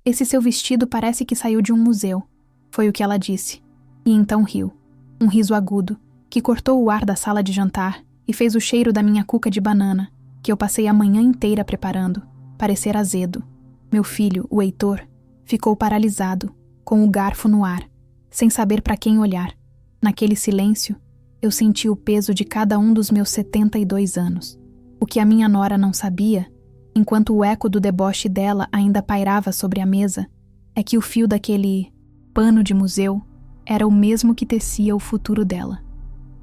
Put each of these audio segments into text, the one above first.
Esse seu vestido parece que saiu de um museu, foi o que ela disse. E então riu. Um riso agudo, que cortou o ar da sala de jantar e fez o cheiro da minha cuca de banana, que eu passei a manhã inteira preparando, parecer azedo. Meu filho, o Heitor, ficou paralisado, com o garfo no ar, sem saber para quem olhar. Naquele silêncio, eu senti o peso de cada um dos meus 72 anos. O que a minha nora não sabia, enquanto o eco do deboche dela ainda pairava sobre a mesa, é que o fio daquele pano de museu era o mesmo que tecia o futuro dela.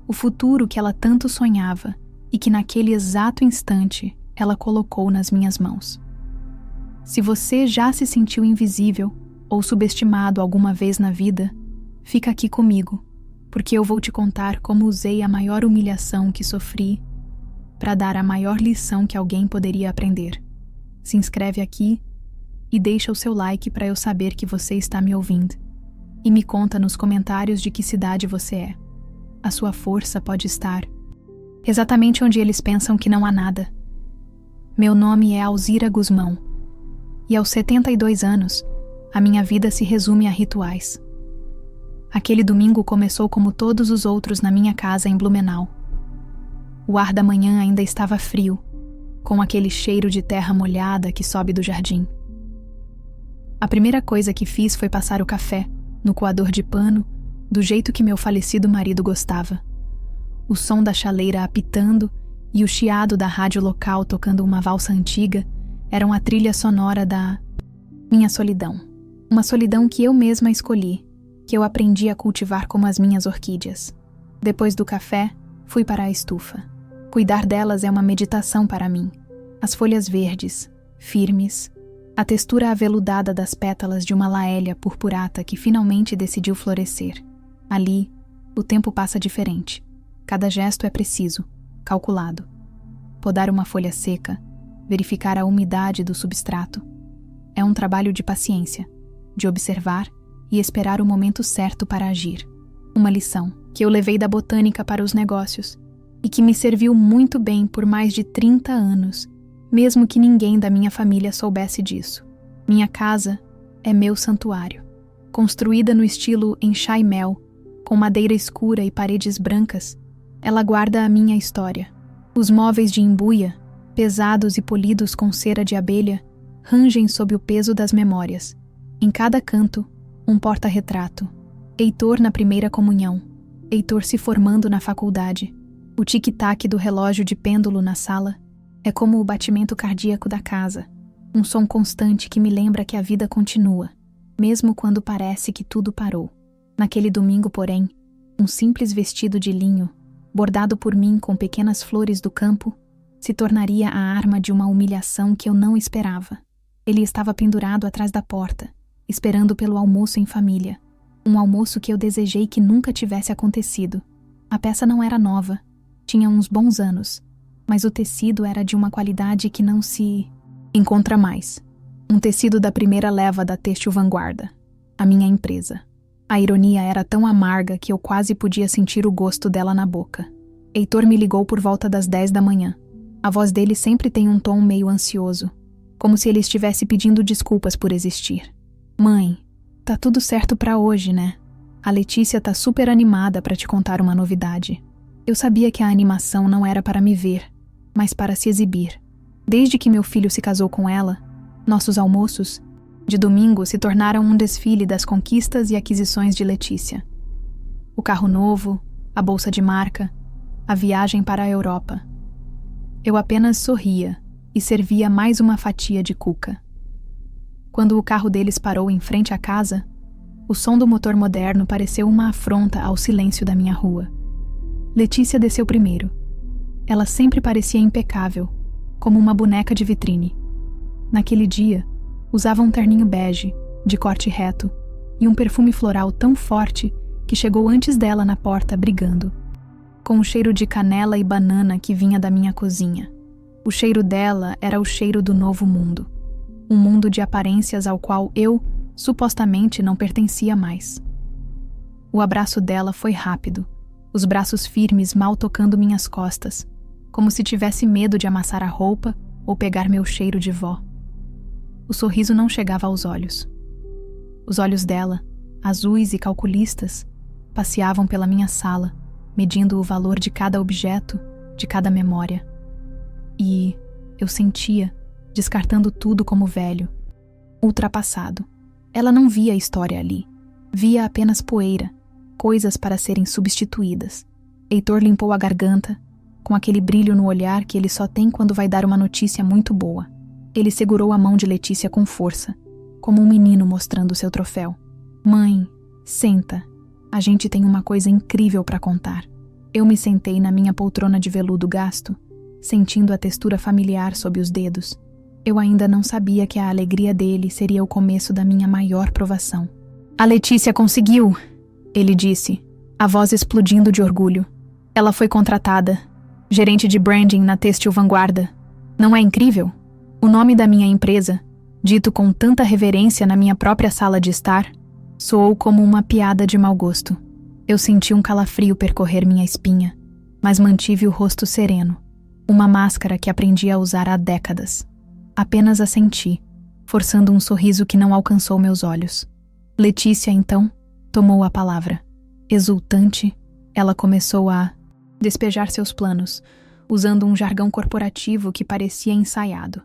O futuro que ela tanto sonhava e que naquele exato instante ela colocou nas minhas mãos. Se você já se sentiu invisível ou subestimado alguma vez na vida, fica aqui comigo, porque eu vou te contar como usei a maior humilhação que sofri para dar a maior lição que alguém poderia aprender. Se inscreve aqui e deixa o seu like para eu saber que você está me ouvindo. E me conta nos comentários de que cidade você é. A sua força pode estar exatamente onde eles pensam que não há nada. Meu nome é Alzira Guzmão. E aos 72 anos, a minha vida se resume a rituais. Aquele domingo começou como todos os outros na minha casa em Blumenau. O ar da manhã ainda estava frio, com aquele cheiro de terra molhada que sobe do jardim. A primeira coisa que fiz foi passar o café, no coador de pano, do jeito que meu falecido marido gostava. O som da chaleira apitando e o chiado da rádio local tocando uma valsa antiga eram a trilha sonora da minha solidão. Uma solidão que eu mesma escolhi, que eu aprendi a cultivar como as minhas orquídeas. Depois do café, fui para a estufa. Cuidar delas é uma meditação para mim. As folhas verdes, firmes, a textura aveludada das pétalas de uma laélia purpurata que finalmente decidiu florescer. Ali, o tempo passa diferente. Cada gesto é preciso, calculado. Podar uma folha seca, verificar a umidade do substrato. É um trabalho de paciência, de observar e esperar o momento certo para agir. Uma lição que eu levei da botânica para os negócios e que me serviu muito bem por mais de 30 anos, mesmo que ninguém da minha família soubesse disso. Minha casa é meu santuário. Construída no estilo enxaimel, com madeira escura e paredes brancas, ela guarda a minha história. Os móveis de embuia, pesados e polidos com cera de abelha, rangem sob o peso das memórias. Em cada canto, um porta-retrato. Heitor na primeira comunhão. Heitor se formando na faculdade. O tic-tac do relógio de pêndulo na sala é como o batimento cardíaco da casa. Um som constante que me lembra que a vida continua, mesmo quando parece que tudo parou. Naquele domingo, porém, um simples vestido de linho, bordado por mim com pequenas flores do campo, se tornaria a arma de uma humilhação que eu não esperava. Ele estava pendurado atrás da porta, esperando pelo almoço em família. Um almoço que eu desejei que nunca tivesse acontecido. A peça não era nova, tinha uns bons anos, mas o tecido era de uma qualidade que não se encontra mais. Um tecido da primeira leva da Têxtil Vanguarda, a minha empresa. A ironia era tão amarga que eu quase podia sentir o gosto dela na boca. Heitor me ligou por volta das 10 da manhã. A voz dele sempre tem um tom meio ansioso, como se ele estivesse pedindo desculpas por existir. Mãe, tá tudo certo pra hoje, né? A Letícia tá super animada pra te contar uma novidade. Eu sabia que a animação não era para me ver, mas para se exibir. Desde que meu filho se casou com ela, nossos almoços, de domingo, se tornaram um desfile das conquistas e aquisições de Letícia. O carro novo, a bolsa de marca, a viagem para a Europa. Eu apenas sorria e servia mais uma fatia de cuca. Quando o carro deles parou em frente à casa, o som do motor moderno pareceu uma afronta ao silêncio da minha rua. Letícia desceu primeiro. Ela sempre parecia impecável, como uma boneca de vitrine. Naquele dia, usava um terninho bege, de corte reto, e um perfume floral tão forte que chegou antes dela na porta brigando, com o cheiro de canela e banana que vinha da minha cozinha. O cheiro dela era o cheiro do novo mundo. Um mundo de aparências ao qual eu, supostamente, não pertencia mais. O abraço dela foi rápido, os braços firmes mal tocando minhas costas, como se tivesse medo de amassar a roupa ou pegar meu cheiro de vó. O sorriso não chegava aos olhos. Os olhos dela, azuis e calculistas, passeavam pela minha sala, medindo o valor de cada objeto, de cada memória. E eu sentia, descartando tudo como velho, ultrapassado. Ela não via a história ali. Via apenas poeira, coisas para serem substituídas. Heitor limpou a garganta, com aquele brilho no olhar que ele só tem quando vai dar uma notícia muito boa. Ele segurou a mão de Letícia com força, como um menino mostrando seu troféu. Mãe, senta. A gente tem uma coisa incrível para contar. Eu me sentei na minha poltrona de veludo gasto, sentindo a textura familiar sob os dedos. Eu ainda não sabia que a alegria dele seria o começo da minha maior provação. A Letícia conseguiu, ele disse, a voz explodindo de orgulho. Ela foi contratada, gerente de branding na Têxtil Vanguarda. Não é incrível? O nome da minha empresa, dito com tanta reverência na minha própria sala de estar, soou como uma piada de mau gosto. Eu senti um calafrio percorrer minha espinha, mas mantive o rosto sereno, uma máscara que aprendi a usar há décadas. Apenas assenti, forçando um sorriso que não alcançou meus olhos. Letícia, então, tomou a palavra. Exultante, ela começou a despejar seus planos, usando um jargão corporativo que parecia ensaiado.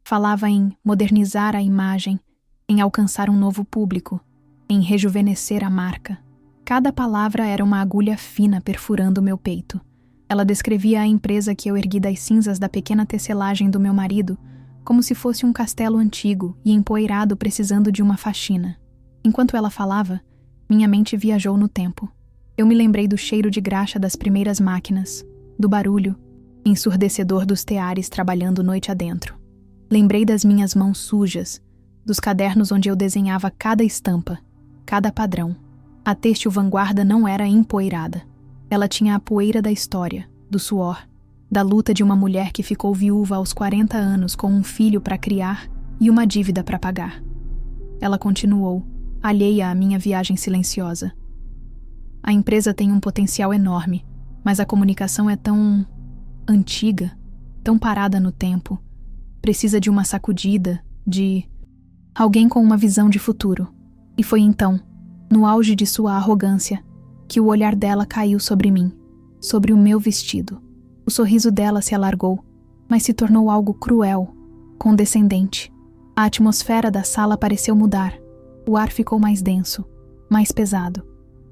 Falava em modernizar a imagem, em alcançar um novo público, em rejuvenescer a marca. Cada palavra era uma agulha fina perfurando meu peito. Ela descrevia a empresa que eu ergui das cinzas da pequena tecelagem do meu marido como se fosse um castelo antigo e empoeirado precisando de uma faxina. Enquanto ela falava, minha mente viajou no tempo. Eu me lembrei do cheiro de graxa das primeiras máquinas, do barulho ensurdecedor dos teares trabalhando noite adentro. Lembrei das minhas mãos sujas, dos cadernos onde eu desenhava cada estampa, cada padrão. A Têxtil Vanguarda não era empoeirada. Ela tinha a poeira da história, do suor, da luta de uma mulher que ficou viúva aos 40 anos com um filho para criar e uma dívida para pagar. Ela continuou, alheia à minha viagem silenciosa. A empresa tem um potencial enorme, mas a comunicação é tão antiga, tão parada no tempo. Precisa de uma sacudida, de alguém com uma visão de futuro. E foi então, no auge de sua arrogância, que o olhar dela caiu sobre mim, sobre o meu vestido. O sorriso dela se alargou, mas se tornou algo cruel, condescendente. A atmosfera da sala pareceu mudar. O ar ficou mais denso, mais pesado.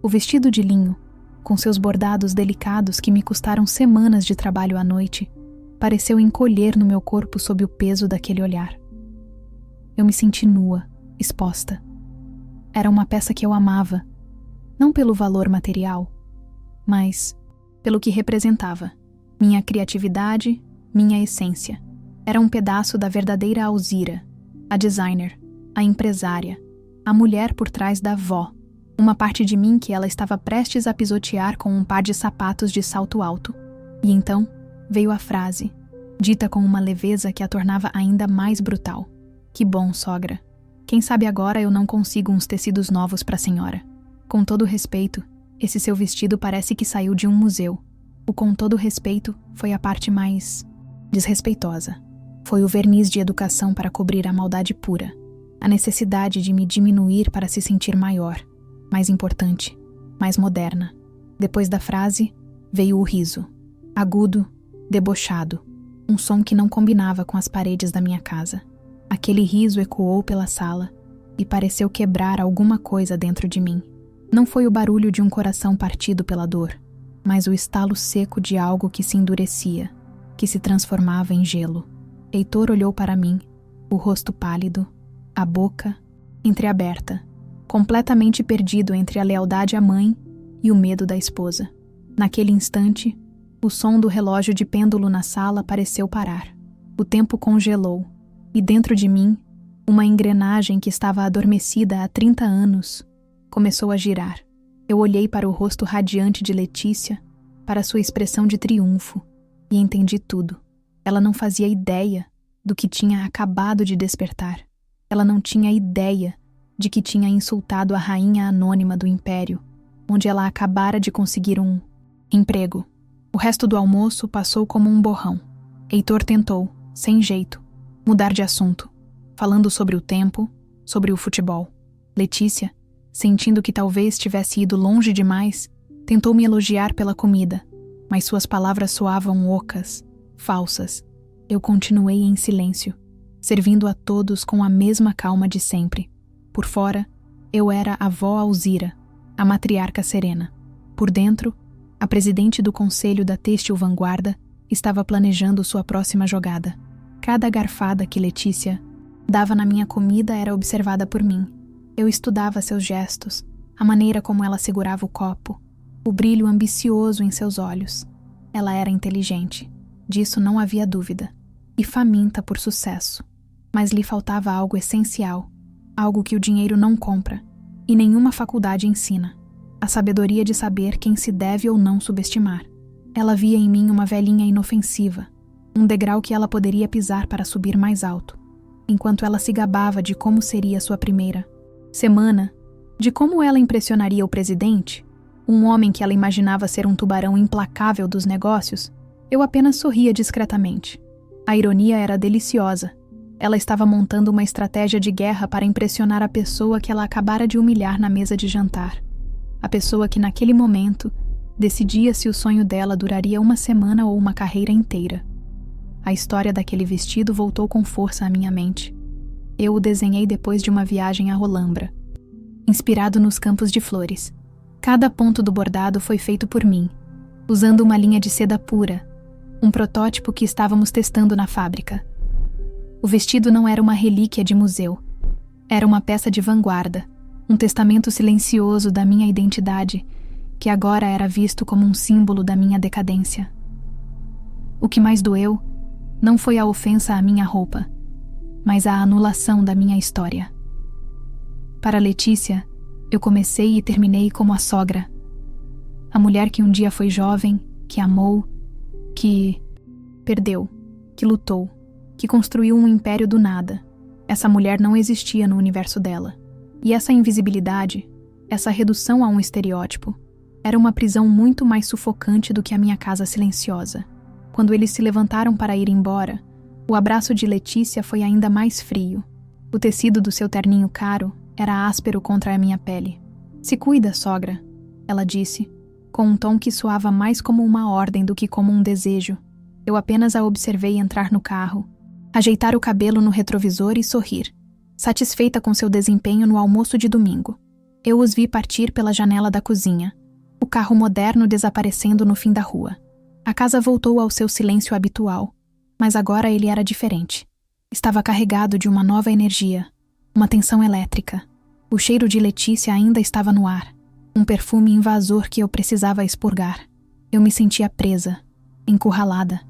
O vestido de linho, com seus bordados delicados que me custaram semanas de trabalho à noite, pareceu encolher no meu corpo sob o peso daquele olhar. Eu me senti nua, exposta. Era uma peça que eu amava, não pelo valor material, mas pelo que representava. Minha criatividade, minha essência. Era um pedaço da verdadeira Alzira, a designer, a empresária, a mulher por trás da vó, uma parte de mim que ela estava prestes a pisotear com um par de sapatos de salto alto. E então veio a frase, dita com uma leveza que a tornava ainda mais brutal. Que bom, sogra. Quem sabe agora eu não consigo uns tecidos novos para a senhora. Com todo respeito, esse seu vestido parece que saiu de um museu. O com todo respeito foi a parte mais desrespeitosa. Foi o verniz de educação para cobrir a maldade pura, a necessidade de me diminuir para se sentir maior, mais importante, mais moderna. Depois da frase, veio o riso, agudo, debochado, um som que não combinava com as paredes da minha casa. Aquele riso ecoou pela sala e pareceu quebrar alguma coisa dentro de mim. Não foi o barulho de um coração partido pela dor, mas o estalo seco de algo que se endurecia, que se transformava em gelo. Heitor olhou para mim, o rosto pálido, a boca entreaberta, completamente perdido entre a lealdade à mãe e o medo da esposa. Naquele instante, o som do relógio de pêndulo na sala pareceu parar. O tempo congelou, e dentro de mim, uma engrenagem que estava adormecida há 30 anos começou a girar. Eu olhei para o rosto radiante de Letícia, para sua expressão de triunfo, e entendi tudo. Ela não fazia ideia do que tinha acabado de despertar. Ela não tinha ideia de que tinha insultado a rainha anônima do império, onde ela acabara de conseguir um emprego. O resto do almoço passou como um borrão. Heitor tentou, sem jeito, mudar de assunto. falando sobre o tempo, sobre o futebol. Letícia, sentindo que talvez tivesse ido longe demais, tentou me elogiar pela comida, mas suas palavras soavam ocas, falsas. Eu continuei em silêncio, servindo a todos com a mesma calma de sempre. Por fora, eu era a vó Alzira, a matriarca serena. Por dentro, a presidente do conselho da Têxtil Vanguarda estava planejando sua próxima jogada. Cada garfada que Letícia dava na minha comida era observada por mim. Eu estudava seus gestos, a maneira como ela segurava o copo, o brilho ambicioso em seus olhos. Ela era inteligente, disso não havia dúvida, e faminta por sucesso. Mas lhe faltava algo essencial, algo que o dinheiro não compra, e nenhuma faculdade ensina: a sabedoria de saber quem se deve ou não subestimar. Ela via em mim uma velhinha inofensiva, um degrau que ela poderia pisar para subir mais alto, enquanto ela se gabava de como seria sua primeira semana, de como ela impressionaria o presidente, um homem que ela imaginava ser um tubarão implacável dos negócios. Eu apenas sorria discretamente. A ironia era deliciosa. Ela estava montando uma estratégia de guerra para impressionar a pessoa que ela acabara de humilhar na mesa de jantar. A pessoa que naquele momento decidia se o sonho dela duraria uma semana ou uma carreira inteira. A história daquele vestido voltou com força à minha mente. Eu o desenhei depois de uma viagem a Rolambra, inspirado nos campos de flores. Cada ponto do bordado foi feito por mim, usando uma linha de seda pura, um protótipo que estávamos testando na fábrica. O vestido não era uma relíquia de museu. Era uma peça de vanguarda, um testamento silencioso da minha identidade, que agora era visto como um símbolo da minha decadência. O que mais doeu não foi a ofensa à minha roupa, mas a anulação da minha história. Para Letícia, eu comecei e terminei como a sogra. A mulher que um dia foi jovem, que amou, que perdeu, que lutou, que construiu um império do nada. Essa mulher não existia no universo dela. E essa invisibilidade, essa redução a um estereótipo, era uma prisão muito mais sufocante do que a minha casa silenciosa. Quando eles se levantaram para ir embora, o abraço de Letícia foi ainda mais frio. O tecido do seu terninho caro era áspero contra a minha pele. "Se cuida, sogra", ela disse, com um tom que soava mais como uma ordem do que como um desejo. Eu apenas a observei entrar no carro, ajeitar o cabelo no retrovisor e sorrir, satisfeita com seu desempenho no almoço de domingo. Eu os vi partir pela janela da cozinha, o carro moderno desaparecendo no fim da rua. A casa voltou ao seu silêncio habitual, mas agora ele era diferente. Estava carregado de uma nova energia, uma tensão elétrica. O cheiro de Letícia ainda estava no ar, um perfume invasor que eu precisava expurgar. Eu me sentia presa, encurralada,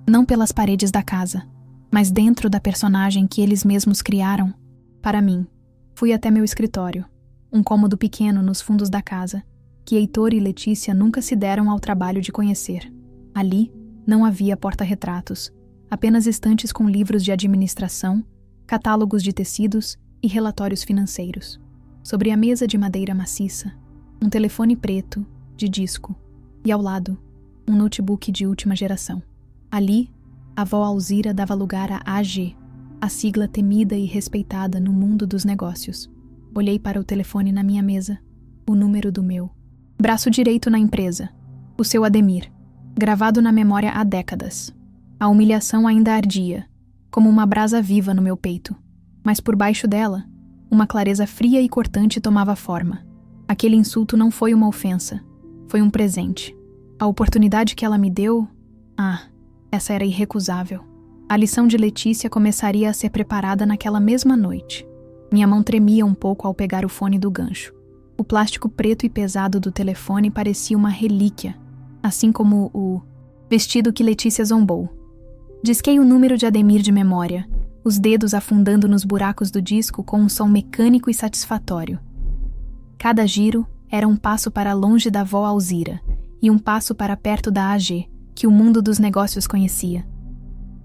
não pelas paredes da casa, mas dentro da personagem que eles mesmos criaram para mim. Fui até meu escritório, um cômodo pequeno nos fundos da casa, que Heitor e Letícia nunca se deram ao trabalho de conhecer. Ali não havia porta-retratos, apenas estantes com livros de administração, catálogos de tecidos e relatórios financeiros. Sobre a mesa de madeira maciça, um telefone preto, de disco, e ao lado, um notebook de última geração. Ali, a vó Alzira dava lugar a AG, a sigla temida e respeitada no mundo dos negócios. Olhei para o telefone na minha mesa, o número do meu braço direito na empresa, o seu Ademir, gravado na memória há décadas. A humilhação ainda ardia, como uma brasa viva no meu peito, mas por baixo dela, uma clareza fria e cortante tomava forma. Aquele insulto não foi uma ofensa, foi um presente. A oportunidade que ela me deu, essa era irrecusável. A lição de Letícia começaria a ser preparada naquela mesma noite. Minha mão tremia um pouco ao pegar o fone do gancho. O plástico preto e pesado do telefone parecia uma relíquia, assim como o vestido que Letícia zombou. Disquei o número de Ademir de memória, os dedos afundando nos buracos do disco com um som mecânico e satisfatório. Cada giro era um passo para longe da vó Alzira e um passo para perto da AG, que o mundo dos negócios conhecia.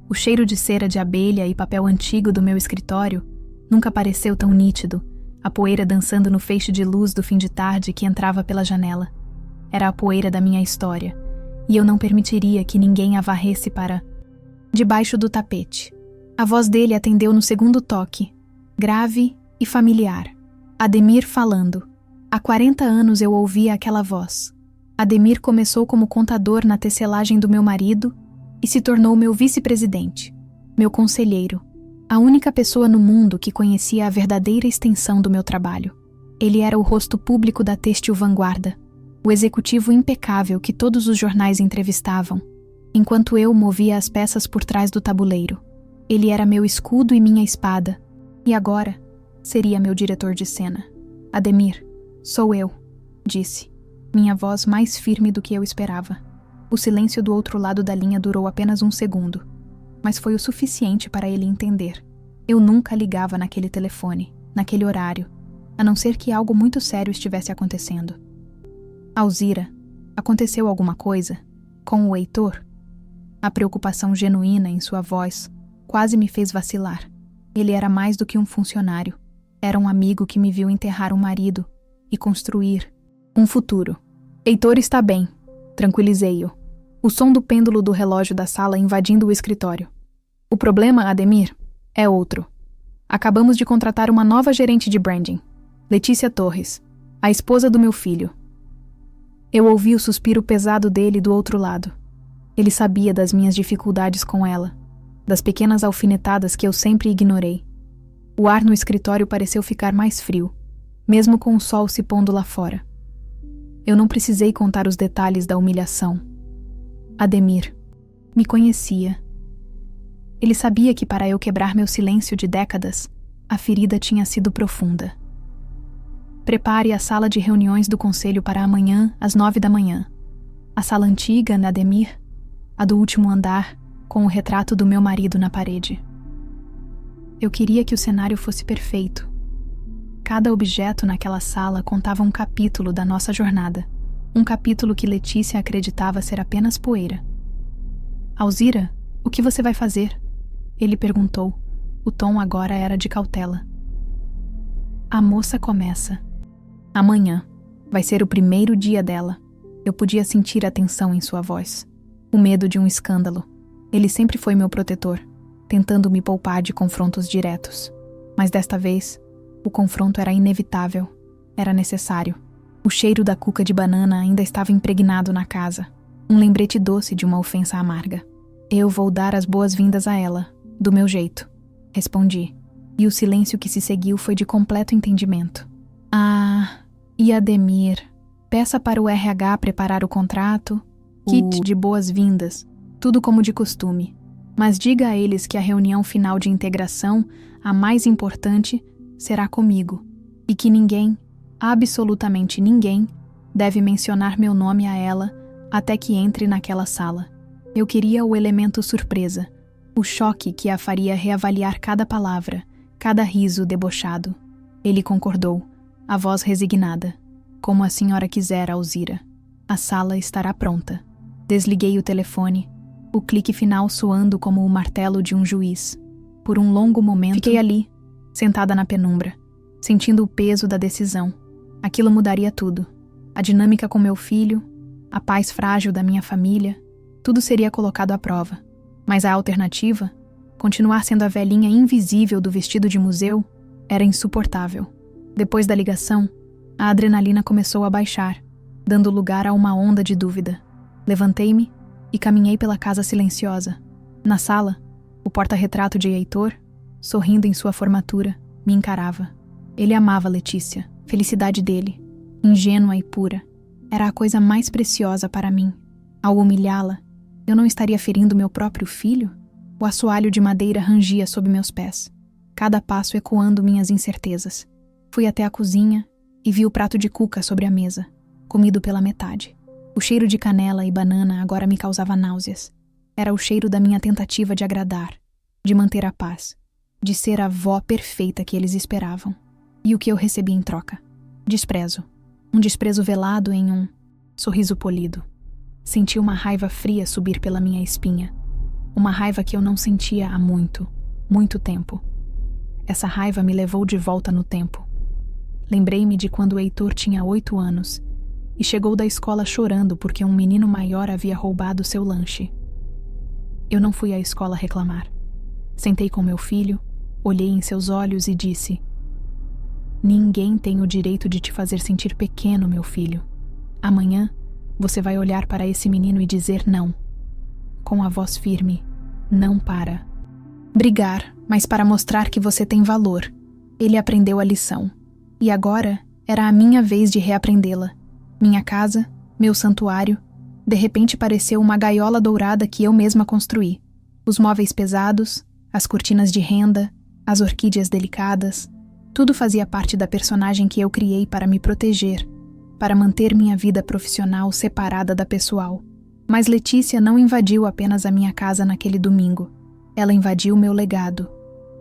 O cheiro de cera de abelha e papel antigo do meu escritório nunca pareceu tão nítido, a poeira dançando no feixe de luz do fim de tarde que entrava pela janela. Era a poeira da minha história, e eu não permitiria que ninguém a varresse para debaixo do tapete. A voz dele atendeu no segundo toque, grave e familiar. Ademir falando. Há 40 anos eu ouvia aquela voz. Ademir começou como contador na tecelagem do meu marido e se tornou meu vice-presidente, meu conselheiro, a única pessoa no mundo que conhecia a verdadeira extensão do meu trabalho. Ele era o rosto público da Têxtil Vanguarda, o executivo impecável que todos os jornais entrevistavam, enquanto eu movia as peças por trás do tabuleiro. Ele era meu escudo e minha espada, e agora seria meu diretor de cena. Ademir, sou eu, disse, minha voz mais firme do que eu esperava. O silêncio do outro lado da linha durou apenas 1 segundo, mas foi o suficiente para ele entender. Eu nunca ligava naquele telefone, naquele horário, a não ser que algo muito sério estivesse acontecendo. Alzira, aconteceu alguma coisa? Com o Heitor? A preocupação genuína em sua voz quase me fez vacilar. Ele era mais do que um funcionário. Era um amigo que me viu enterrar um marido e construir um futuro. Heitor está bem, tranquilizei-o. O som do pêndulo do relógio da sala invadindo o escritório. O problema, Ademir, é outro. Acabamos de contratar uma nova gerente de branding, Letícia Torres, a esposa do meu filho. Eu ouvi o suspiro pesado dele do outro lado. Ele sabia das minhas dificuldades com ela, das pequenas alfinetadas que eu sempre ignorei. O ar no escritório pareceu ficar mais frio, mesmo com o sol se pondo lá fora. Eu não precisei contar os detalhes da humilhação. Ademir me conhecia. Ele sabia que para eu quebrar meu silêncio de décadas, a ferida tinha sido profunda. Prepare a sala de reuniões do conselho para amanhã, às 9 da manhã. A sala antiga, Ademir, a do último andar, com o retrato do meu marido na parede. Eu queria que o cenário fosse perfeito. Cada objeto naquela sala contava um capítulo da nossa jornada, um capítulo que Letícia acreditava ser apenas poeira. Alzira, o que você vai fazer? Ele perguntou. O tom agora era de cautela. A moça começa. Amanhã. Vai ser o primeiro dia dela. Eu podia sentir a tensão em sua voz. O medo de um escândalo. Ele sempre foi meu protetor, tentando me poupar de confrontos diretos. Mas desta vez, o confronto era inevitável. Era necessário. O cheiro da cuca de banana ainda estava impregnado na casa. Um lembrete doce de uma ofensa amarga. Eu vou dar as boas-vindas a ela, do meu jeito. Respondi. E o silêncio que se seguiu foi de completo entendimento. Ah, e Ademir, peça para o RH preparar o contrato, kit de boas-vindas, tudo como de costume. Mas diga a eles que a reunião final de integração, a mais importante, será comigo. E que ninguém, absolutamente ninguém, deve mencionar meu nome a ela até que entre naquela sala. Eu queria o elemento surpresa, o choque que a faria reavaliar cada palavra, cada riso debochado. Ele concordou, a voz resignada. Como a senhora quiser, Alzira. A sala estará pronta. Desliguei o telefone, o clique final soando como o martelo de um juiz. Por um longo momento, fiquei ali, sentada na penumbra, sentindo o peso da decisão. Aquilo mudaria tudo. A dinâmica com meu filho, a paz frágil da minha família, tudo seria colocado à prova. Mas a alternativa, continuar sendo a velhinha invisível do vestido de museu, era insuportável. Depois da ligação, a adrenalina começou a baixar, dando lugar a uma onda de dúvida. Levantei-me e caminhei pela casa silenciosa. Na sala, o porta-retrato de Heitor, sorrindo em sua formatura, me encarava. Ele amava Letícia, felicidade dele, ingênua e pura. Era a coisa mais preciosa para mim. Ao humilhá-la, eu não estaria ferindo meu próprio filho? O assoalho de madeira rangia sob meus pés, cada passo ecoando minhas incertezas. Fui até a cozinha e vi o prato de cuca sobre a mesa, comido pela metade. O cheiro de canela e banana agora me causava náuseas. Era o cheiro da minha tentativa de agradar, de manter a paz, de ser a avó perfeita que eles esperavam. E o que eu recebi em troca? Desprezo. Um desprezo velado em um sorriso polido. Senti uma raiva fria subir pela minha espinha. Uma raiva que eu não sentia há muito, muito tempo. Essa raiva me levou de volta no tempo. Lembrei-me de quando o Heitor tinha 8 anos e chegou da escola chorando porque um menino maior havia roubado seu lanche. Eu não fui à escola reclamar. Sentei com meu filho, Olhei em seus olhos e disse: Ninguém tem o direito de te fazer sentir pequeno, meu filho. Amanhã, você vai olhar para esse menino e dizer não. Com a voz firme, não para. Brigar, mas para mostrar que você tem valor. Ele aprendeu a lição. E agora, era a minha vez de reaprendê-la. Minha casa, meu santuário, de repente pareceu uma gaiola dourada que eu mesma construí. Os móveis pesados, as cortinas de renda, as orquídeas delicadas, tudo fazia parte da personagem que eu criei para me proteger, para manter minha vida profissional separada da pessoal. Mas Letícia não invadiu apenas a minha casa naquele domingo. Ela invadiu meu legado.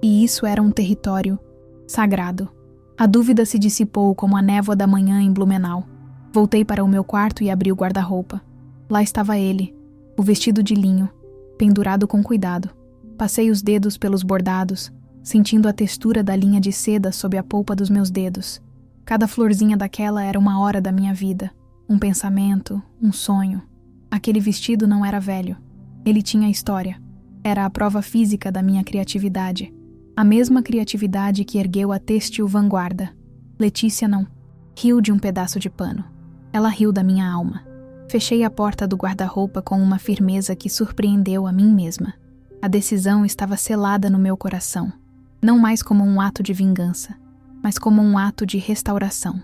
E isso era um território sagrado. A dúvida se dissipou como a névoa da manhã em Blumenau. Voltei para o meu quarto e abri o guarda-roupa. Lá estava ele, o vestido de linho, pendurado com cuidado. Passei os dedos pelos bordados, sentindo a textura da linha de seda sob a polpa dos meus dedos. Cada florzinha daquela era uma hora da minha vida, um pensamento, um sonho. Aquele vestido não era velho. Ele tinha história. Era a prova física da minha criatividade. A mesma criatividade que ergueu a têxtil vanguarda. Letícia não. Riu de um pedaço de pano. Ela riu da minha alma. Fechei a porta do guarda-roupa com uma firmeza que surpreendeu a mim mesma. A decisão estava selada no meu coração. Não mais como um ato de vingança, mas como um ato de restauração.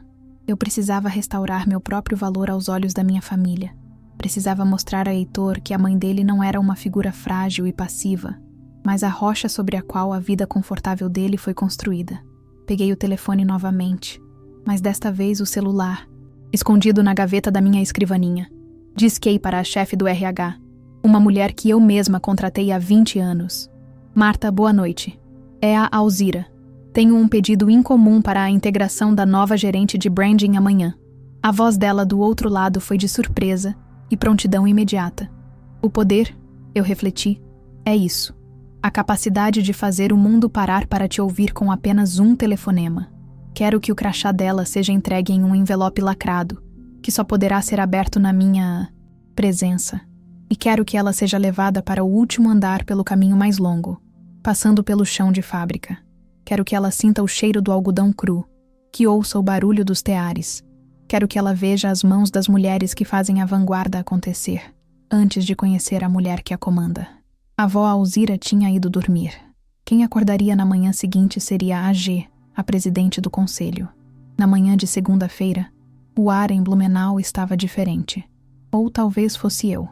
Eu precisava restaurar meu próprio valor aos olhos da minha família. Precisava mostrar a Heitor que a mãe dele não era uma figura frágil e passiva, mas a rocha sobre a qual a vida confortável dele foi construída. Peguei o telefone novamente, mas desta vez o celular, escondido na gaveta da minha escrivaninha. Disquei para a chefe do RH, uma mulher que eu mesma contratei há 20 anos. Marta, boa noite. É a Alzira. Tenho um pedido incomum para a integração da nova gerente de branding amanhã. A voz dela do outro lado foi de surpresa e prontidão imediata. O poder, eu refleti, é isso. A capacidade de fazer o mundo parar para te ouvir com apenas um telefonema. Quero que o crachá dela seja entregue em um envelope lacrado, que só poderá ser aberto na minha presença. E quero que ela seja levada para o último andar pelo caminho mais longo, passando pelo chão de fábrica. Quero que ela sinta o cheiro do algodão cru, que ouça o barulho dos teares. Quero que ela veja as mãos das mulheres que fazem a vanguarda acontecer, antes de conhecer a mulher que a comanda. A avó Alzira tinha ido dormir. Quem acordaria na manhã seguinte seria a G, a presidente do conselho. Na manhã de segunda-feira, o ar em Blumenau estava diferente. Ou talvez fosse eu.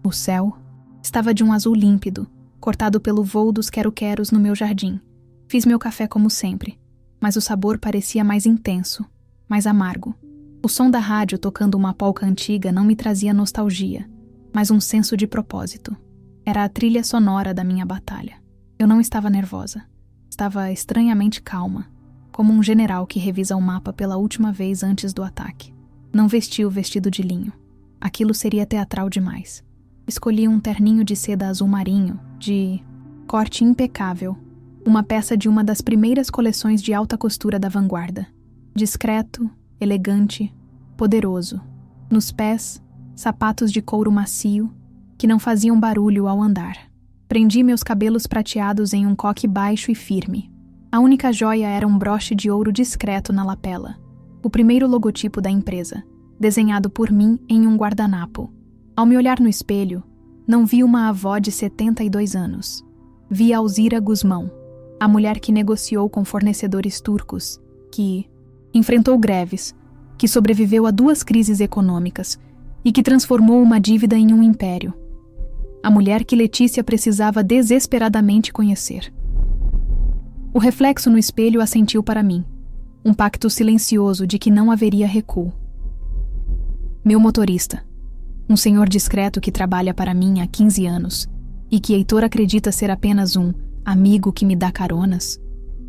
O céu estava de um azul límpido, cortado pelo voo dos quero-queros no meu jardim. Fiz meu café como sempre, mas o sabor parecia mais intenso, mais amargo. O som da rádio tocando uma polca antiga não me trazia nostalgia, mas um senso de propósito. Era a trilha sonora da minha batalha. Eu não estava nervosa. Estava estranhamente calma, como um general que revisa o mapa pela última vez antes do ataque. Não vesti o vestido de linho. Aquilo seria teatral demais. Escolhi um terninho de seda azul marinho, de corte impecável, uma peça de uma das primeiras coleções de alta costura da vanguarda. Discreto, elegante, poderoso. Nos pés, sapatos de couro macio, que não faziam barulho ao andar. Prendi meus cabelos prateados em um coque baixo e firme. A única joia era um broche de ouro discreto na lapela. O primeiro logotipo da empresa, desenhado por mim em um guardanapo. Ao me olhar no espelho, não vi uma avó de 72 anos. Vi Alzira Guzmão, a mulher que negociou com fornecedores turcos, que enfrentou greves, que sobreviveu a 2 crises econômicas e que transformou uma dívida em um império. A mulher que Letícia precisava desesperadamente conhecer. O reflexo no espelho assentiu para mim, um pacto silencioso de que não haveria recuo. Meu motorista, um senhor discreto que trabalha para mim há 15 anos e que Heitor acredita ser apenas um amigo que me dá caronas,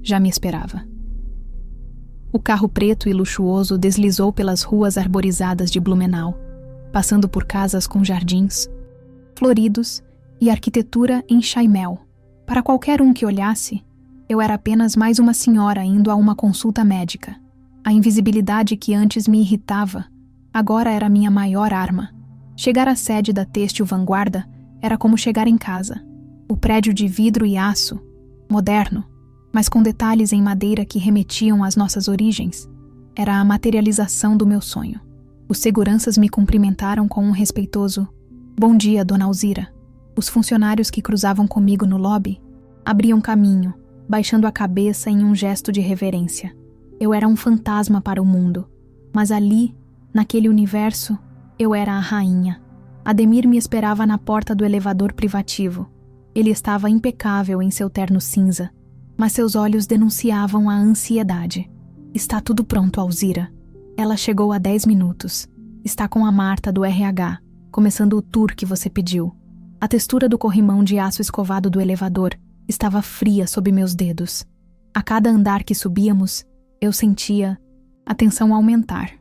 já me esperava. O carro preto e luxuoso deslizou pelas ruas arborizadas de Blumenau, passando por casas com jardins, floridos e arquitetura em chaimel. Para qualquer um que olhasse, eu era apenas mais uma senhora indo a uma consulta médica. A invisibilidade que antes me irritava, agora era minha maior arma. Chegar à sede da Têxtil Vanguarda era como chegar em casa. O prédio de vidro e aço, moderno, mas com detalhes em madeira que remetiam às nossas origens. Era a materialização do meu sonho. Os seguranças me cumprimentaram com um respeitoso "Bom dia, Dona Alzira". Os funcionários que cruzavam comigo no lobby abriam caminho, baixando a cabeça em um gesto de reverência. Eu era um fantasma para o mundo, mas ali, naquele universo, eu era a rainha. Ademir me esperava na porta do elevador privativo. Ele estava impecável em seu terno cinza, mas seus olhos denunciavam a ansiedade. "Está tudo pronto, Alzira. Ela chegou há 10 minutos. Está com a Marta do RH, começando o tour que você pediu." A textura do corrimão de aço escovado do elevador estava fria sob meus dedos. A cada andar que subíamos, eu sentia a tensão aumentar,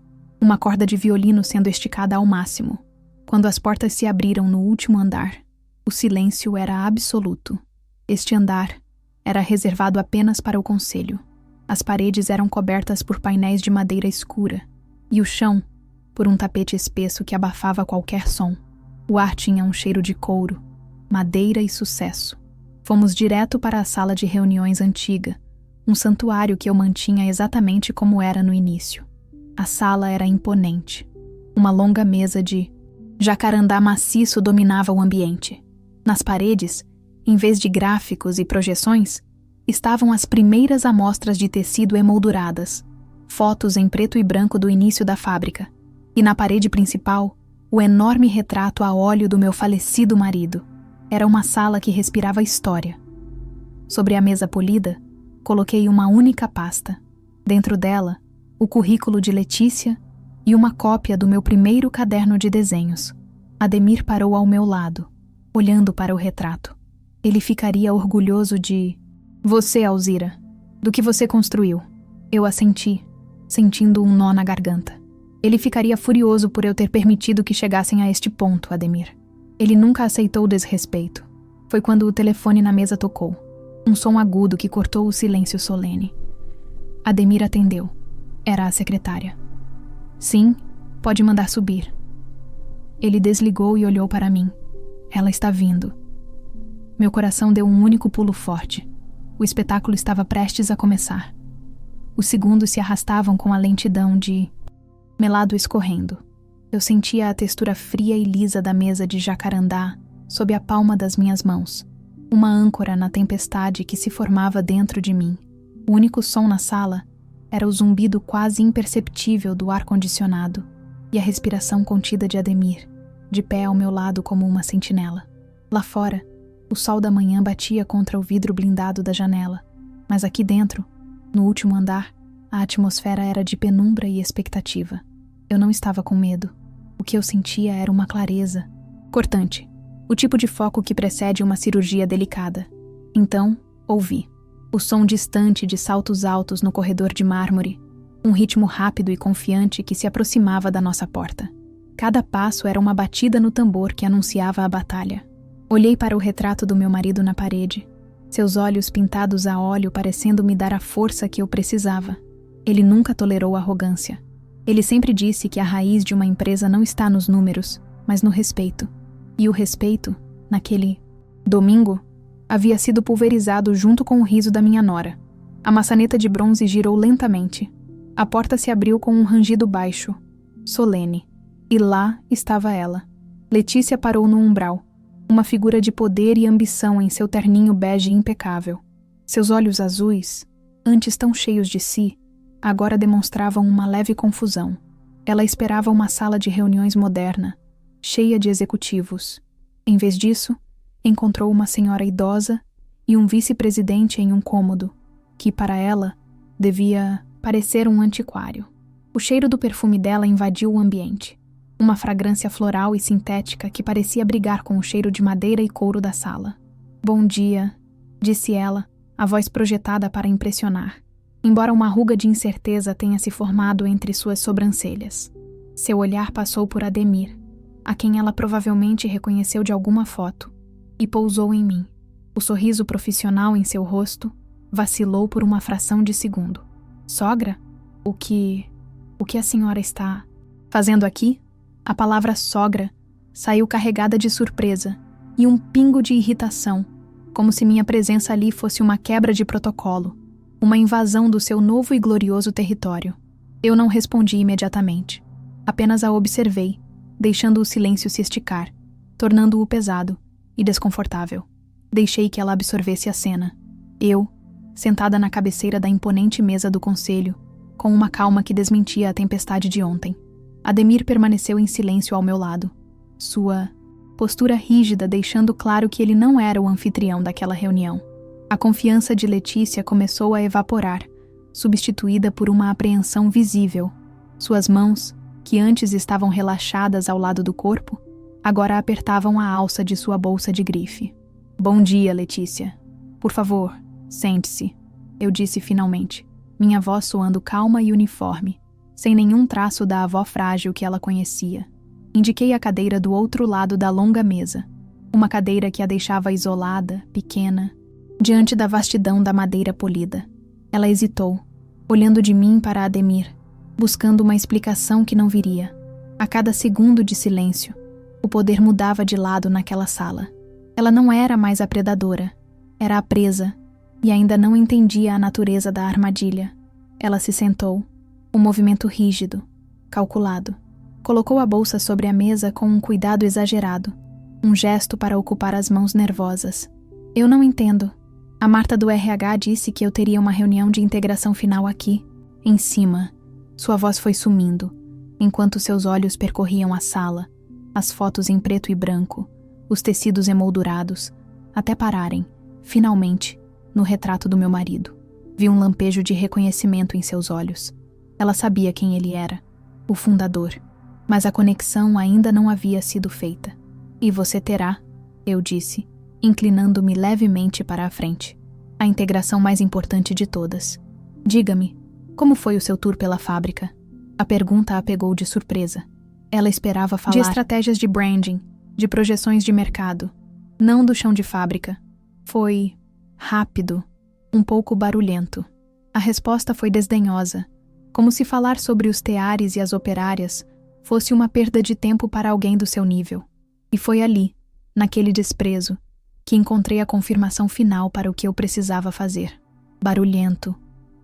uma corda de violino sendo esticada ao máximo. Quando as portas se abriram no último andar, o silêncio era absoluto. Este andar era reservado apenas para o conselho. As paredes eram cobertas por painéis de madeira escura, e o chão por um tapete espesso que abafava qualquer som. O ar tinha um cheiro de couro, madeira e sucesso. Fomos direto para a sala de reuniões antiga, um santuário que eu mantinha exatamente como era no início. A sala era imponente. Uma longa mesa de jacarandá maciço dominava o ambiente. Nas paredes, em vez de gráficos e projeções, estavam as primeiras amostras de tecido emolduradas, fotos em preto e branco do início da fábrica, e na parede principal, o enorme retrato a óleo do meu falecido marido. Era uma sala que respirava história. Sobre a mesa polida, coloquei uma única pasta. Dentro dela, o currículo de Letícia e uma cópia do meu primeiro caderno de desenhos. Ademir parou ao meu lado, olhando para o retrato. Ele ficaria orgulhoso de você, Alzira, do que você construiu. Eu assenti, sentindo um nó na garganta. Ele ficaria furioso por eu ter permitido que chegassem a este ponto, Ademir. Ele nunca aceitou o desrespeito. Foi quando o telefone na mesa tocou. Um som agudo que cortou o silêncio solene. Ademir atendeu. Era a secretária. Sim, pode mandar subir. Ele desligou e olhou para mim. Ela está vindo. Meu coração deu um único pulo forte. O espetáculo estava prestes a começar. Os segundos se arrastavam com a lentidão de melado escorrendo. Eu sentia a textura fria e lisa da mesa de jacarandá sob a palma das minhas mãos. Uma âncora na tempestade que se formava dentro de mim. O único som na sala era o zumbido quase imperceptível do ar-condicionado e a respiração contida de Ademir, de pé ao meu lado como uma sentinela. Lá fora, o sol da manhã batia contra o vidro blindado da janela, mas aqui dentro, no último andar, a atmosfera era de penumbra e expectativa. Eu não estava com medo. O que eu sentia era uma clareza cortante, o tipo de foco que precede uma cirurgia delicada. Então, ouvi. O som distante de saltos altos no corredor de mármore, um ritmo rápido e confiante que se aproximava da nossa porta. Cada passo era uma batida no tambor que anunciava a batalha. Olhei para o retrato do meu marido na parede, seus olhos pintados a óleo parecendo me dar a força que eu precisava. Ele nunca tolerou arrogância. Ele sempre disse que a raiz de uma empresa não está nos números, mas no respeito. E o respeito, naquele domingo, havia sido pulverizado junto com o riso da minha nora. A maçaneta de bronze girou lentamente. A porta se abriu com um rangido baixo, solene. E lá estava ela. Letícia parou no umbral, uma figura de poder e ambição em seu terninho bege impecável. Seus olhos azuis, antes tão cheios de si, agora demonstravam uma leve confusão. Ela esperava uma sala de reuniões moderna, cheia de executivos. Em vez disso, encontrou uma senhora idosa e um vice-presidente em um cômodo, que para ela devia parecer um antiquário. O cheiro do perfume dela invadiu o ambiente. Uma fragrância floral e sintética que parecia brigar com o cheiro de madeira e couro da sala. "Bom dia", disse ela, a voz projetada para impressionar, embora uma ruga de incerteza tenha se formado entre suas sobrancelhas. Seu olhar passou por Ademir, a quem ela provavelmente reconheceu de alguma foto, e pousou em mim. O sorriso profissional em seu rosto vacilou por uma fração de segundo. "Sogra? O que a senhora está fazendo aqui?" A palavra sogra saiu carregada de surpresa e um pingo de irritação, como se minha presença ali fosse uma quebra de protocolo, uma invasão do seu novo e glorioso território. Eu não respondi imediatamente. Apenas a observei, deixando o silêncio se esticar, tornando-o pesado e desconfortável. Deixei que ela absorvesse a cena. Eu, sentada na cabeceira da imponente mesa do conselho, com uma calma que desmentia a tempestade de ontem. Ademir permaneceu em silêncio ao meu lado, sua postura rígida deixando claro que ele não era o anfitrião daquela reunião. A confiança de Letícia começou a evaporar, substituída por uma apreensão visível. Suas mãos, que antes estavam relaxadas ao lado do corpo, agora apertavam a alça de sua bolsa de grife. "Bom dia, Letícia. Por favor, sente-se", eu disse finalmente, minha voz soando calma e uniforme, sem nenhum traço da avó frágil que ela conhecia. Indiquei a cadeira do outro lado da longa mesa, uma cadeira que a deixava isolada, pequena, diante da vastidão da madeira polida. Ela hesitou, olhando de mim para Ademir, buscando uma explicação que não viria. A cada segundo de silêncio, o poder mudava de lado naquela sala. Ela não era mais a predadora, era a presa, e ainda não entendia a natureza da armadilha. Ela se sentou, um movimento rígido, calculado. Colocou a bolsa sobre a mesa com um cuidado exagerado, um gesto para ocupar as mãos nervosas. "Eu não entendo. A Marta do RH disse que eu teria uma reunião de integração final aqui, em cima." Sua voz foi sumindo, enquanto seus olhos percorriam a sala, as fotos em preto e branco, os tecidos emoldurados, até pararem, finalmente, no retrato do meu marido. Vi um lampejo de reconhecimento em seus olhos. Ela sabia quem ele era, o fundador. Mas a conexão ainda não havia sido feita. "E você terá", eu disse, inclinando-me levemente para a frente. "A integração mais importante de todas. Diga-me, como foi o seu tour pela fábrica?" A pergunta a pegou de surpresa. Ela esperava falar de estratégias de branding, de projeções de mercado, não do chão de fábrica. Foi rápido, um pouco barulhento. A resposta foi desdenhosa, como se falar sobre os teares e as operárias fosse uma perda de tempo para alguém do seu nível. E foi ali, naquele desprezo, que encontrei a confirmação final para o que eu precisava fazer. "Barulhento",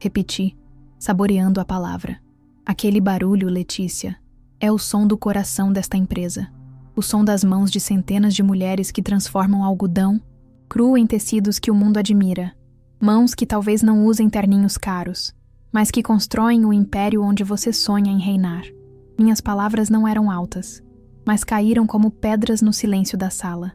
repeti, saboreando a palavra. "Aquele barulho, Letícia, é o som do coração desta empresa. O som das mãos de centenas de mulheres que transformam algodão cru em tecidos que o mundo admira. Mãos que talvez não usem terninhos caros, mas que constroem o império onde você sonha em reinar." Minhas palavras não eram altas, mas caíram como pedras no silêncio da sala.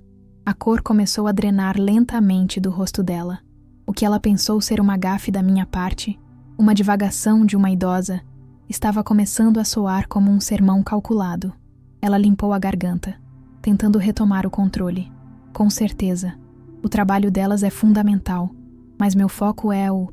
A cor começou a drenar lentamente do rosto dela. O que ela pensou ser uma gafe da minha parte, uma divagação de uma idosa, estava começando a soar como um sermão calculado. Ela limpou a garganta, tentando retomar o controle. "Com certeza, o trabalho delas é fundamental, mas meu foco é o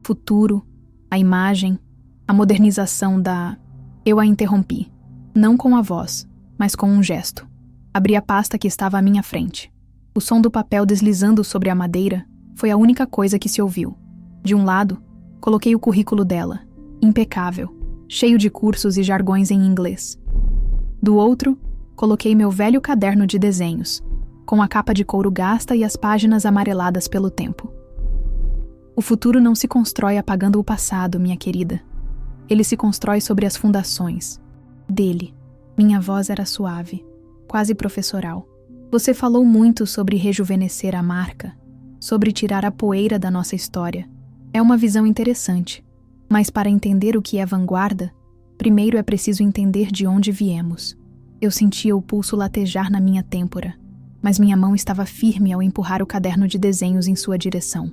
futuro, a imagem, a modernização da..." Eu a interrompi, não com a voz, mas com um gesto. Abri a pasta que estava à minha frente. O som do papel deslizando sobre a madeira foi a única coisa que se ouviu. De um lado, coloquei o currículo dela, impecável, cheio de cursos e jargões em inglês. Do outro, coloquei meu velho caderno de desenhos, com a capa de couro gasta e as páginas amareladas pelo tempo. "O futuro não se constrói apagando o passado, minha querida. Ele se constrói sobre as fundações dele." Minha voz era suave, quase professoral. "Você falou muito sobre rejuvenescer a marca, sobre tirar a poeira da nossa história. É uma visão interessante, mas para entender o que é vanguarda, primeiro é preciso entender de onde viemos." Eu sentia o pulso latejar na minha têmpora, mas minha mão estava firme ao empurrar o caderno de desenhos em sua direção.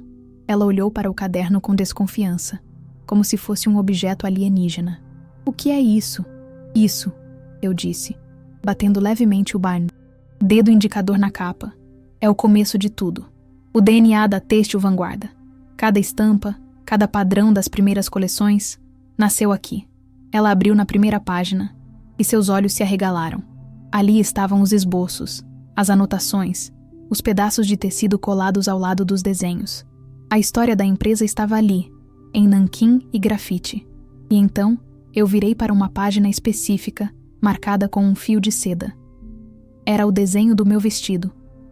Ela olhou para o caderno com desconfiança, como se fosse um objeto alienígena. "O que é isso?" "Isso", eu disse, batendo levemente o dedo indicador na capa. "É o começo de tudo. O DNA da têxtil vanguarda. Cada estampa, cada padrão das primeiras coleções, nasceu aqui." Ela abriu na primeira página, e seus olhos se arregalaram. Ali estavam os esboços, as anotações, os pedaços de tecido colados ao lado dos desenhos. A história da empresa estava ali, em nanquim e grafite. E então, eu virei para uma página específica, marcada com um fio de seda. Era o desenho do meu vestido.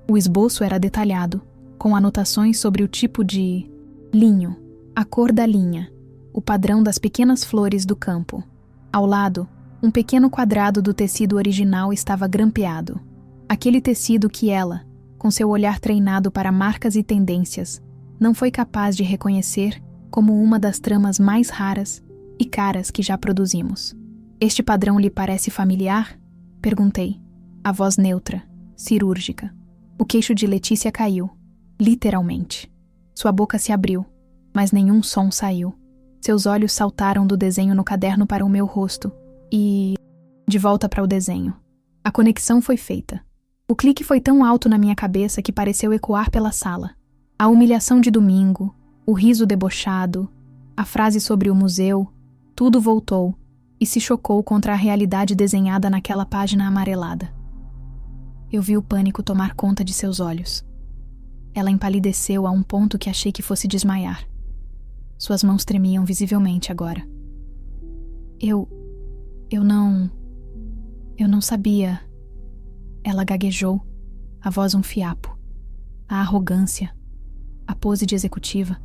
O esboço era detalhado, com anotações sobre o tipo de linho, a cor da linha, o padrão das pequenas flores do campo. Ao lado, um pequeno quadrado do tecido original estava grampeado. Aquele tecido que ela, com seu olhar treinado para marcas e tendências, não foi capaz de reconhecer como uma das tramas mais raras e caras que já produzimos. Este padrão lhe parece familiar? Perguntei. A voz neutra, cirúrgica. O queixo de Letícia caiu, literalmente. Sua boca se abriu, mas nenhum som saiu. Seus olhos saltaram do desenho no caderno para o meu rosto e de volta para o desenho. A conexão foi feita. O clique foi tão alto na minha cabeça que pareceu ecoar pela sala. A humilhação de domingo, o riso debochado, a frase sobre o museu, tudo voltou e se chocou contra a realidade desenhada naquela página amarelada. Eu vi o pânico tomar conta de seus olhos. Ela empalideceu a um ponto que achei que fosse desmaiar. Suas mãos tremiam visivelmente agora. Eu não sabia. Ela gaguejou, a voz um fiapo. A arrogância, a pose de executiva.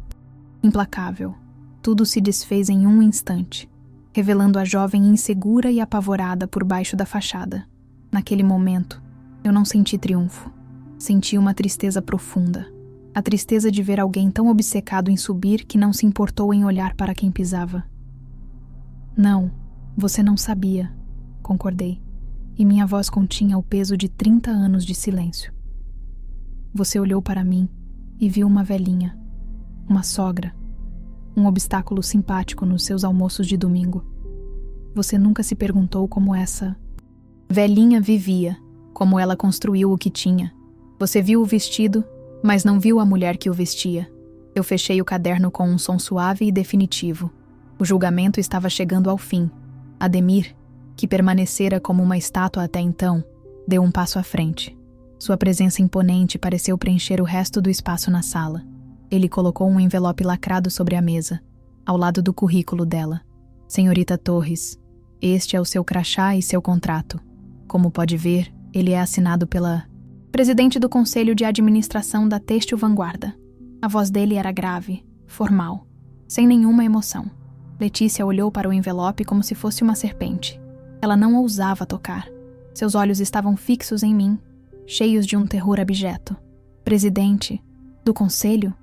Implacável, tudo se desfez em um instante, revelando a jovem insegura e apavorada por baixo da fachada. Naquele momento, eu não senti triunfo. Senti uma tristeza profunda. A tristeza de ver alguém tão obcecado em subir que não se importou em olhar para quem pisava. Não, você não sabia, concordei, e minha voz continha o peso de 30 anos de silêncio. Você olhou para mim e viu uma velhinha, uma sogra, um obstáculo simpático nos seus almoços de domingo. Você nunca se perguntou como essa velhinha vivia, como ela construiu o que tinha. Você viu o vestido, mas não viu a mulher que o vestia. Eu fechei o caderno com um som suave e definitivo. O julgamento estava chegando ao fim. Ademir, que permanecera como uma estátua até então, deu um passo à frente. Sua presença imponente pareceu preencher o resto do espaço na sala. Ele colocou um envelope lacrado sobre a mesa, ao lado do currículo dela. Senhorita Torres, este é o seu crachá e seu contrato. Como pode ver, ele é assinado pela presidente do Conselho de Administração da Têxtil Vanguarda. A voz dele era grave, formal, sem nenhuma emoção. Letícia olhou para o envelope como se fosse uma serpente. Ela não ousava tocar. Seus olhos estavam fixos em mim, cheios de um terror abjeto. Presidente do Conselho?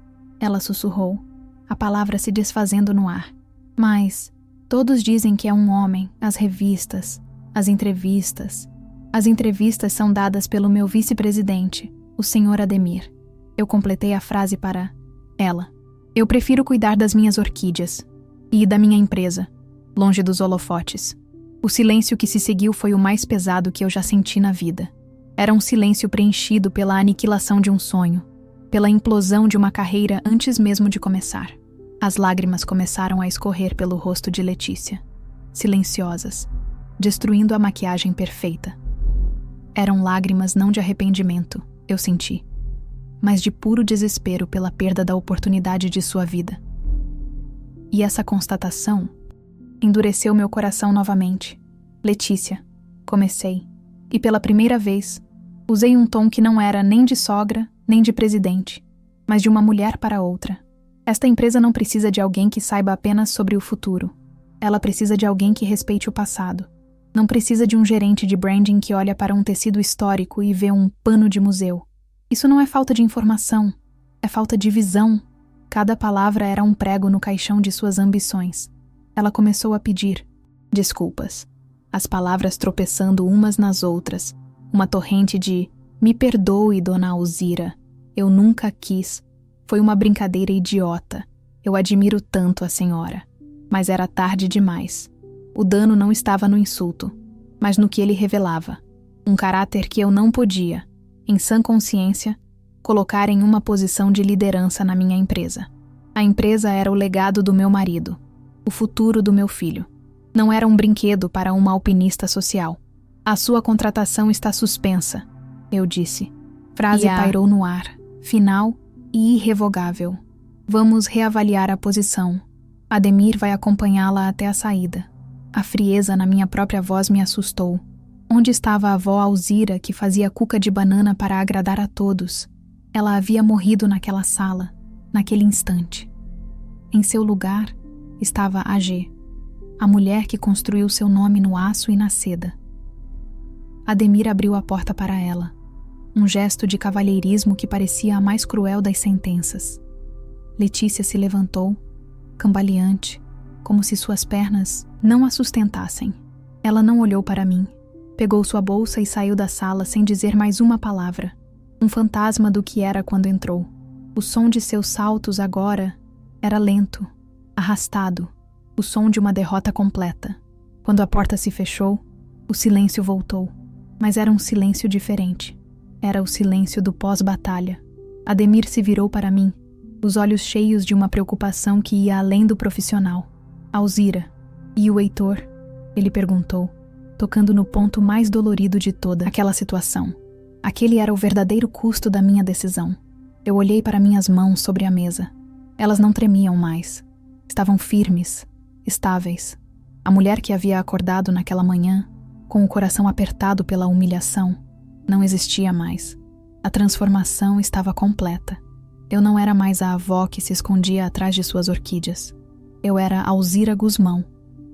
Ela sussurrou, a palavra se desfazendo no ar. Mas todos dizem que é um homem, as revistas, as entrevistas. As entrevistas são dadas pelo meu vice-presidente, o Sr. Ademir. Eu completei a frase para ela. Eu prefiro cuidar das minhas orquídeas e da minha empresa, longe dos holofotes. O silêncio que se seguiu foi o mais pesado que eu já senti na vida. Era um silêncio preenchido pela aniquilação de um sonho, pela implosão de uma carreira antes mesmo de começar. As lágrimas começaram a escorrer pelo rosto de Letícia, silenciosas, destruindo a maquiagem perfeita. Eram lágrimas não de arrependimento, eu senti, mas de puro desespero pela perda da oportunidade de sua vida. E essa constatação endureceu meu coração novamente. Letícia, comecei, e pela primeira vez, usei um tom que não era nem de sogra, nem de presidente, mas de uma mulher para outra. Esta empresa não precisa de alguém que saiba apenas sobre o futuro. Ela precisa de alguém que respeite o passado. Não precisa de um gerente de branding que olha para um tecido histórico e vê um pano de museu. Isso não é falta de informação, é falta de visão. Cada palavra era um prego no caixão de suas ambições. Ela começou a pedir desculpas, as palavras tropeçando umas nas outras, uma torrente de "me perdoe, dona Alzira, eu nunca quis, foi uma brincadeira idiota, eu admiro tanto a senhora." Mas era tarde demais. O dano não estava no insulto, mas no que ele revelava. Um caráter que eu não podia, em sã consciência, colocar em uma posição de liderança na minha empresa. A empresa era o legado do meu marido, o futuro do meu filho. Não era um brinquedo para uma alpinista social. A sua contratação está suspensa, eu disse. Frase pairou no ar, final e irrevogável. Vamos reavaliar a posição. Ademir vai acompanhá-la até a saída. A frieza na minha própria voz me assustou. Onde estava a avó Alzira que fazia cuca de banana para agradar a todos? Ela havia morrido naquela sala, naquele instante. Em seu lugar estava AG, a mulher que construiu seu nome no aço e na seda. Ademir abriu a porta para ela, um gesto de cavalheirismo que parecia a mais cruel das sentenças. Letícia se levantou, cambaleante, como se suas pernas não a sustentassem. Ela não olhou para mim, pegou sua bolsa e saiu da sala sem dizer mais uma palavra. Um fantasma do que era quando entrou. O som de seus saltos agora era lento, arrastado, o som de uma derrota completa. Quando a porta se fechou, o silêncio voltou, mas era um silêncio diferente. Era o silêncio do pós-batalha. Ademir se virou para mim, os olhos cheios de uma preocupação que ia além do profissional. Alzira, e o Heitor? Ele perguntou, tocando no ponto mais dolorido de toda aquela situação. Aquele era o verdadeiro custo da minha decisão. Eu olhei para minhas mãos sobre a mesa. Elas não tremiam mais. Estavam firmes, estáveis. A mulher que havia acordado naquela manhã, com o coração apertado pela humilhação, não existia mais. A transformação estava completa. Eu não era mais a avó que se escondia atrás de suas orquídeas. Eu era Alzira Gusmão,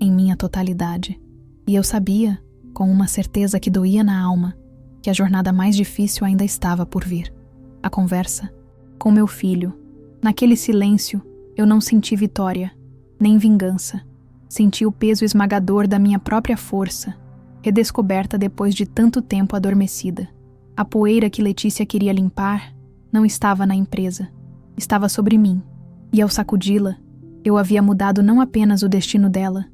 em minha totalidade. E eu sabia, com uma certeza que doía na alma, que a jornada mais difícil ainda estava por vir. A conversa com meu filho. Naquele silêncio, eu não senti vitória, nem vingança. Senti o peso esmagador da minha própria força, redescoberta depois de tanto tempo adormecida. A poeira que Letícia queria limpar não estava na empresa, estava sobre mim. E ao sacudi-la, eu havia mudado não apenas o destino dela,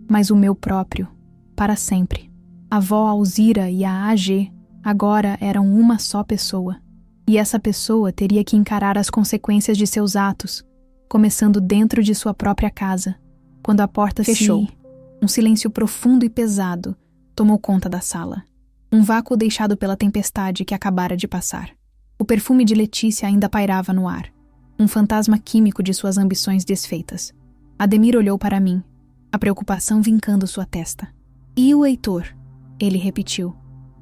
mas o meu próprio, para sempre. A avó Alzira e a AG agora eram uma só pessoa. E essa pessoa teria que encarar as consequências de seus atos, começando dentro de sua própria casa. Quando a porta fechou, um silêncio profundo e pesado tomou conta da sala. Um vácuo deixado pela tempestade que acabara de passar. O perfume de Letícia ainda pairava no ar, um fantasma químico de suas ambições desfeitas. Ademir olhou para mim, a preocupação vincando sua testa. E o Heitor? Ele repetiu,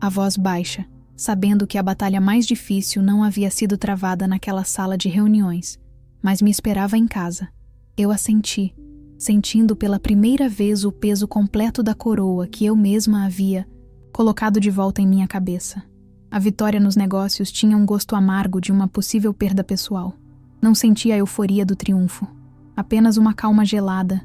a voz baixa, sabendo que a batalha mais difícil não havia sido travada naquela sala de reuniões, mas me esperava em casa. Eu assenti, sentindo pela primeira vez o peso completo da coroa que eu mesma havia colocado de volta em minha cabeça. A vitória nos negócios tinha um gosto amargo de uma possível perda pessoal. Não senti a euforia do triunfo, apenas uma calma gelada,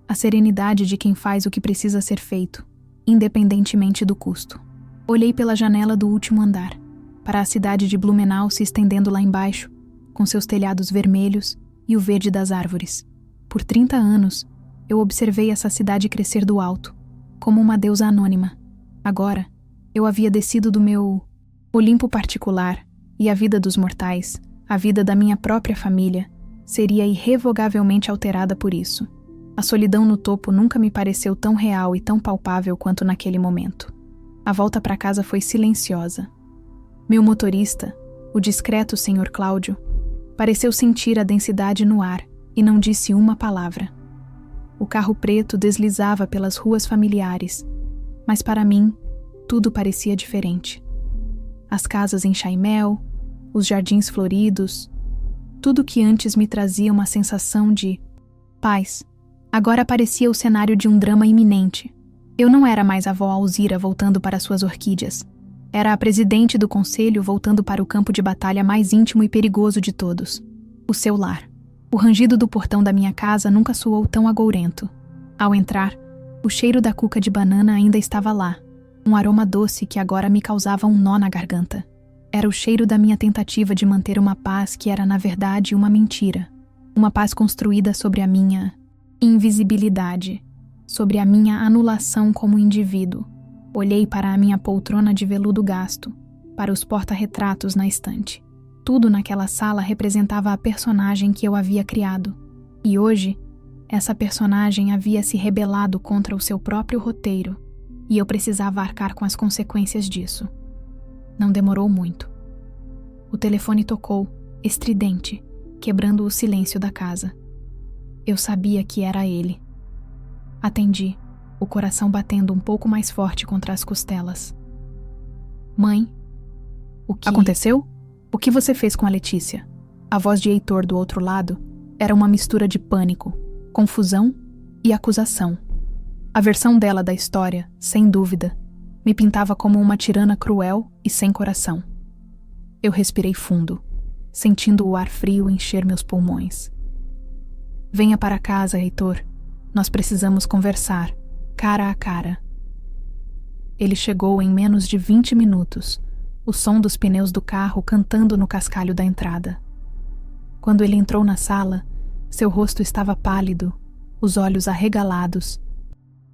a serenidade de quem faz o que precisa ser feito, independentemente do custo. Olhei pela janela do último andar, para a cidade de Blumenau se estendendo lá embaixo, com seus telhados vermelhos e o verde das árvores. Por 30 anos, eu observei essa cidade crescer do alto, como uma deusa anônima. Agora, eu havia descido do meu Olimpo particular e a vida dos mortais, a vida da minha própria família, seria irrevogavelmente alterada por isso. A solidão no topo nunca me pareceu tão real e tão palpável quanto naquele momento. A volta para casa foi silenciosa. Meu motorista, o discreto Sr. Cláudio, pareceu sentir a densidade no ar e não disse uma palavra. O carro preto deslizava pelas ruas familiares, mas para mim, tudo parecia diferente. As casas em Chaimel, os jardins floridos, tudo que antes me trazia uma sensação de paz, agora parecia o cenário de um drama iminente. Eu não era mais a avó Alzira voltando para suas orquídeas. Era a presidente do conselho voltando para o campo de batalha mais íntimo e perigoso de todos, o seu lar. O rangido do portão da minha casa nunca soou tão agourento. Ao entrar, o cheiro da cuca de banana ainda estava lá, um aroma doce que agora me causava um nó na garganta. Era o cheiro da minha tentativa de manter uma paz que era, na verdade, uma mentira. Uma paz construída sobre a minha invisibilidade, sobre a minha anulação como indivíduo. Olhei para a minha poltrona de veludo gasto, para os porta-retratos na estante. Tudo naquela sala representava a personagem que eu havia criado. E hoje, essa personagem havia se rebelado contra o seu próprio roteiro, e eu precisava arcar com as consequências disso. Não demorou muito. O telefone tocou, estridente, quebrando o silêncio da casa. Eu sabia que era ele. Atendi, o coração batendo um pouco mais forte contra as costelas. Mãe, o que aconteceu? O que você fez com a Letícia? A voz de Heitor do outro lado era uma mistura de pânico, confusão e acusação. A versão dela da história, sem dúvida, me pintava como uma tirana cruel e sem coração. Eu respirei fundo, sentindo o ar frio encher meus pulmões. Venha para casa, Heitor. Nós precisamos conversar, cara a cara. Ele chegou em menos de 20 minutos, o som dos pneus do carro cantando no cascalho da entrada. Quando ele entrou na sala, seu rosto estava pálido, os olhos arregalados,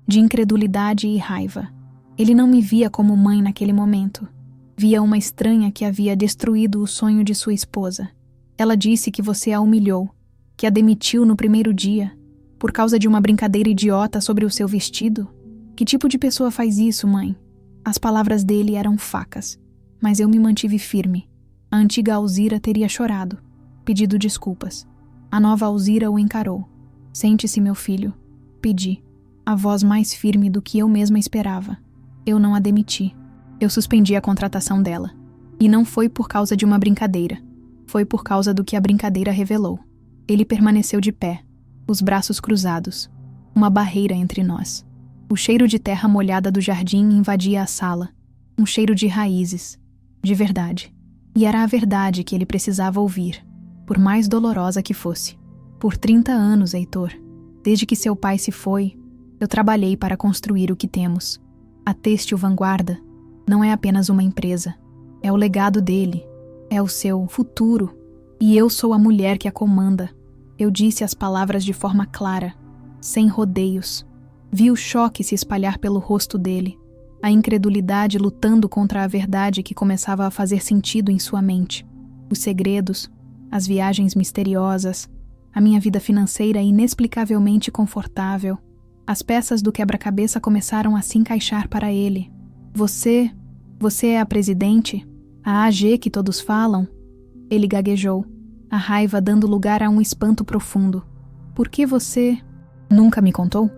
de incredulidade e raiva. Ele não me via como mãe naquele momento. Via uma estranha que havia destruído o sonho de sua esposa. Ela disse que você a humilhou, que a demitiu no primeiro dia, por causa de uma brincadeira idiota sobre o seu vestido. Que tipo de pessoa faz isso, mãe? As palavras dele eram facas, mas eu me mantive firme. A antiga Alzira teria chorado, pedido desculpas. A nova Alzira o encarou. Sente-se, meu filho. Pedi. A voz mais firme do que eu mesma esperava. Eu não a demiti. Eu suspendi a contratação dela. E não foi por causa de uma brincadeira. Foi por causa do que a brincadeira revelou. Ele permaneceu de pé, os braços cruzados. Uma barreira entre nós. O cheiro de terra molhada do jardim invadia a sala. Um cheiro de raízes. De verdade. E era a verdade que ele precisava ouvir, por mais dolorosa que fosse. Por 30 anos, Heitor, desde que seu pai se foi, eu trabalhei para construir o que temos. A Têxtil Vanguarda não é apenas uma empresa. É o legado dele. É o seu futuro. E eu sou a mulher que a comanda. Eu disse as palavras de forma clara, sem rodeios. Vi o choque se espalhar pelo rosto dele, a incredulidade lutando contra a verdade que começava a fazer sentido em sua mente. Os segredos, as viagens misteriosas, a minha vida financeira inexplicavelmente confortável. As peças do quebra-cabeça começaram a se encaixar para ele. Você é a presidente? A AG que todos falam? Ele gaguejou, a raiva dando lugar a um espanto profundo. Por que você nunca me contou?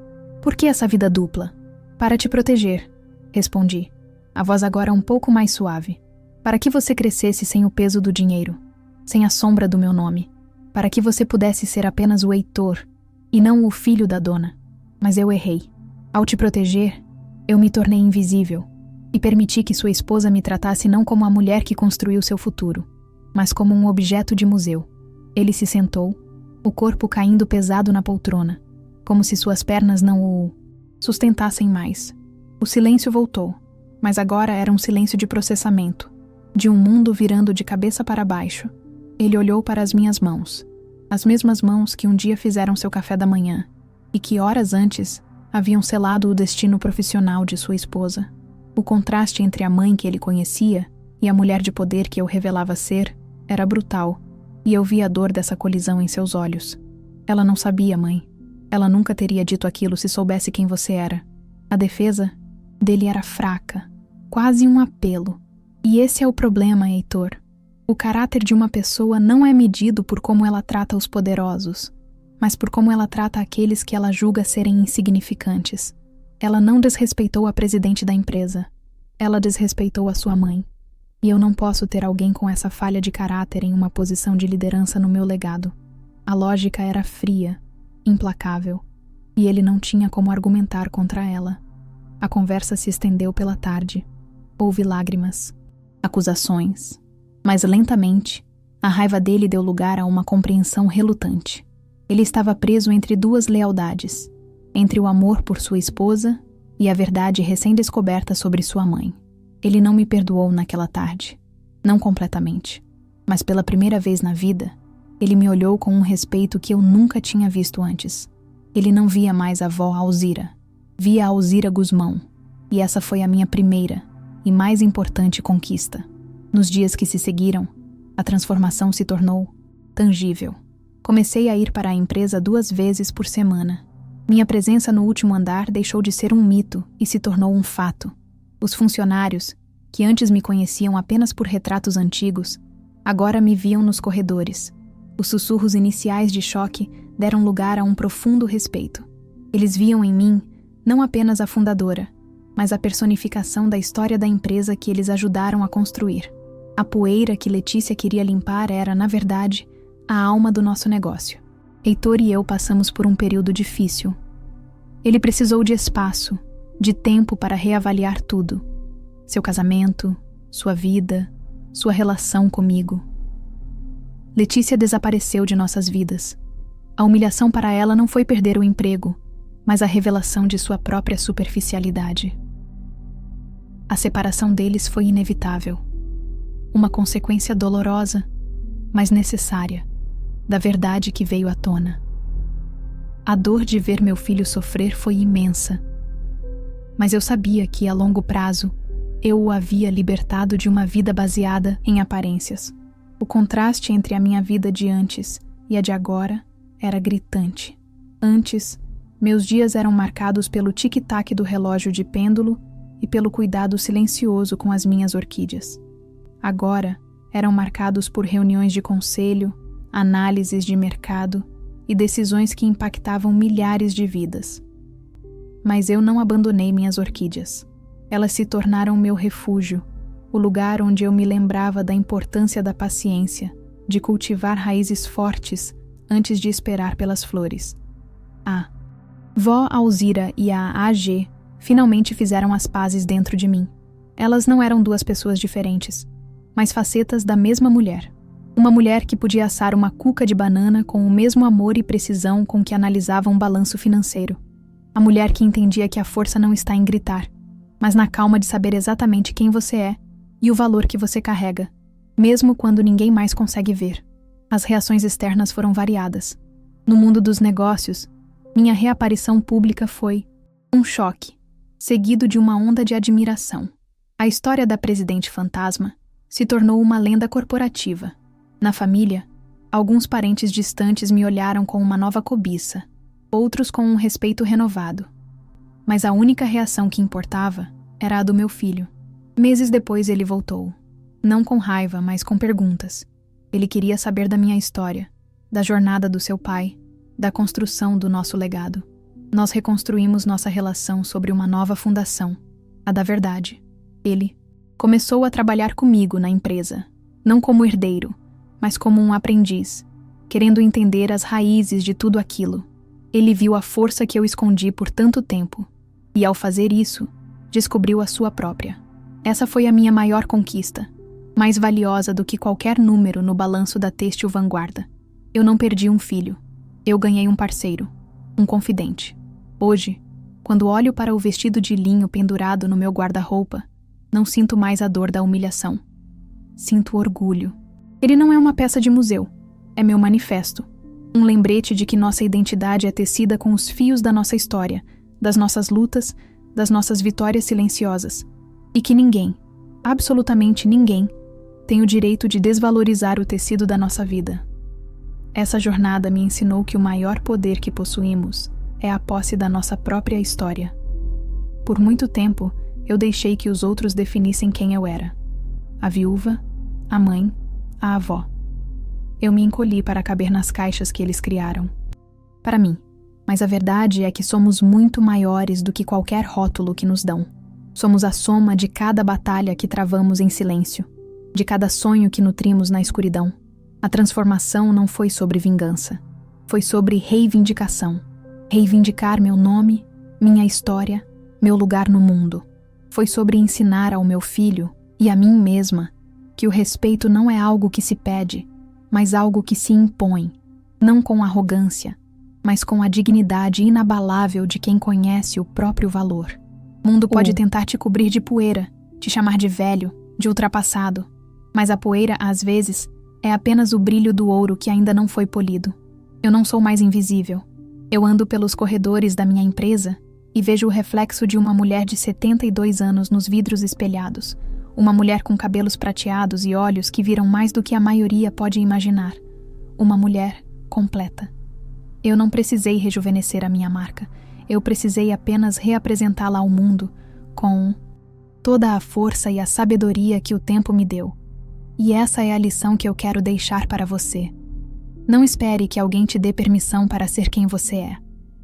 Por que essa vida dupla? Para te proteger, respondi, a voz agora um pouco mais suave. Para que você crescesse sem o peso do dinheiro, sem a sombra do meu nome. Para que você pudesse ser apenas o Heitor, e não o filho da dona. Mas eu errei. Ao te proteger, eu me tornei invisível, e permiti que sua esposa me tratasse não como a mulher que construiu seu futuro, mas como um objeto de museu. Ele se sentou, o corpo caindo pesado na poltrona, como se suas pernas não o sustentassem mais. O silêncio voltou, mas agora era um silêncio de processamento, de um mundo virando de cabeça para baixo. Ele olhou para as minhas mãos, as mesmas mãos que um dia fizeram seu café da manhã, e que horas antes haviam selado o destino profissional de sua esposa. O contraste entre a mãe que ele conhecia e a mulher de poder que eu revelava ser era brutal, e eu via a dor dessa colisão em seus olhos. Ela não sabia, mãe. Ela nunca teria dito aquilo se soubesse quem você era. A defesa dele era fraca, quase um apelo. E esse é o problema, Heitor. O caráter de uma pessoa não é medido por como ela trata os poderosos, mas por como ela trata aqueles que ela julga serem insignificantes. Ela não desrespeitou a presidente da empresa. Ela desrespeitou a sua mãe. E eu não posso ter alguém com essa falha de caráter em uma posição de liderança no meu legado. A lógica era fria, implacável, e ele não tinha como argumentar contra ela. A conversa se estendeu pela tarde. Houve lágrimas, acusações, mas lentamente, a raiva dele deu lugar a uma compreensão relutante. Ele estava preso entre duas lealdades, entre o amor por sua esposa e a verdade recém-descoberta sobre sua mãe. Ele não me perdoou naquela tarde, não completamente, mas pela primeira vez na vida, ele me olhou com um respeito que eu nunca tinha visto antes. Ele não via mais a avó Alzira, via a Alzira Guzmão, e essa foi a minha primeira e mais importante conquista. Nos dias que se seguiram, a transformação se tornou tangível. Comecei a ir para a empresa 2 vezes por semana. Minha presença no último andar deixou de ser um mito e se tornou um fato. Os funcionários, que antes me conheciam apenas por retratos antigos, agora me viam nos corredores. Os sussurros iniciais de choque deram lugar a um profundo respeito. Eles viam em mim não apenas a fundadora, mas a personificação da história da empresa que eles ajudaram a construir. A poeira que Letícia queria limpar era, na verdade, a alma do nosso negócio. Heitor e eu passamos por um período difícil. Ele precisou de espaço, de tempo para reavaliar tudo. Seu casamento, sua vida, sua relação comigo. Letícia desapareceu de nossas vidas. A humilhação para ela não foi perder o emprego, mas a revelação de sua própria superficialidade. A separação deles foi inevitável. Uma consequência dolorosa, mas necessária, da verdade que veio à tona. A dor de ver meu filho sofrer foi imensa, mas eu sabia que, a longo prazo, eu o havia libertado de uma vida baseada em aparências. O contraste entre a minha vida de antes e a de agora era gritante. Antes, meus dias eram marcados pelo tic-tac do relógio de pêndulo e pelo cuidado silencioso com as minhas orquídeas. Agora, eram marcados por reuniões de conselho, análises de mercado e decisões que impactavam milhares de vidas. Mas eu não abandonei minhas orquídeas. Elas se tornaram meu refúgio, o lugar onde eu me lembrava da importância da paciência, de cultivar raízes fortes antes de esperar pelas flores. A Vó Alzira e a AG finalmente fizeram as pazes dentro de mim. Elas não eram duas pessoas diferentes, mas facetas da mesma mulher. Uma mulher que podia assar uma cuca de banana com o mesmo amor e precisão com que analisava um balanço financeiro. A mulher que entendia que a força não está em gritar, mas na calma de saber exatamente quem você é e o valor que você carrega, mesmo quando ninguém mais consegue ver. As reações externas foram variadas. No mundo dos negócios, minha reaparição pública foi um choque, seguido de uma onda de admiração. A história da presidente fantasma se tornou uma lenda corporativa. Na família, alguns parentes distantes me olharam com uma nova cobiça, outros com um respeito renovado. Mas a única reação que importava era a do meu filho. Meses depois ele voltou. Não com raiva, mas com perguntas. Ele queria saber da minha história, da jornada do seu pai, da construção do nosso legado. Nós reconstruímos nossa relação sobre uma nova fundação, a da verdade. Ele começou a trabalhar comigo na empresa, não como herdeiro, mas como um aprendiz, querendo entender as raízes de tudo aquilo. Ele viu a força que eu escondi por tanto tempo, e ao fazer isso, descobriu a sua própria. Essa foi a minha maior conquista, mais valiosa do que qualquer número no balanço da Têxtil Vanguarda. Eu não perdi um filho, eu ganhei um parceiro, um confidente. Hoje, quando olho para o vestido de linho pendurado no meu guarda-roupa, não sinto mais a dor da humilhação. Sinto orgulho. Ele não é uma peça de museu, é meu manifesto. Um lembrete de que nossa identidade é tecida com os fios da nossa história, das nossas lutas, das nossas vitórias silenciosas. E que ninguém, absolutamente ninguém, tem o direito de desvalorizar o tecido da nossa vida. Essa jornada me ensinou que o maior poder que possuímos é a posse da nossa própria história. Por muito tempo, eu deixei que os outros definissem quem eu era. A viúva, a mãe, a avó. Eu me encolhi para caber nas caixas que eles criaram. Para mim. Mas a verdade é que somos muito maiores do que qualquer rótulo que nos dão. Somos a soma de cada batalha que travamos em silêncio, de cada sonho que nutrimos na escuridão. A transformação não foi sobre vingança. Foi sobre reivindicação. Reivindicar meu nome, minha história, meu lugar no mundo. Foi sobre ensinar ao meu filho e a mim mesma que o respeito não é algo que se pede, mas algo que se impõe, não com arrogância, mas com a dignidade inabalável de quem conhece o próprio valor. O mundo pode tentar te cobrir de poeira, te chamar de velho, de ultrapassado, mas a poeira, às vezes, é apenas o brilho do ouro que ainda não foi polido. Eu não sou mais invisível. Eu ando pelos corredores da minha empresa e vejo o reflexo de uma mulher de 72 anos nos vidros espelhados, uma mulher com cabelos prateados e olhos que viram mais do que a maioria pode imaginar. Uma mulher completa. Eu não precisei rejuvenescer a minha marca. Eu precisei apenas reapresentá-la ao mundo com toda a força e a sabedoria que o tempo me deu. E essa é a lição que eu quero deixar para você. Não espere que alguém te dê permissão para ser quem você é.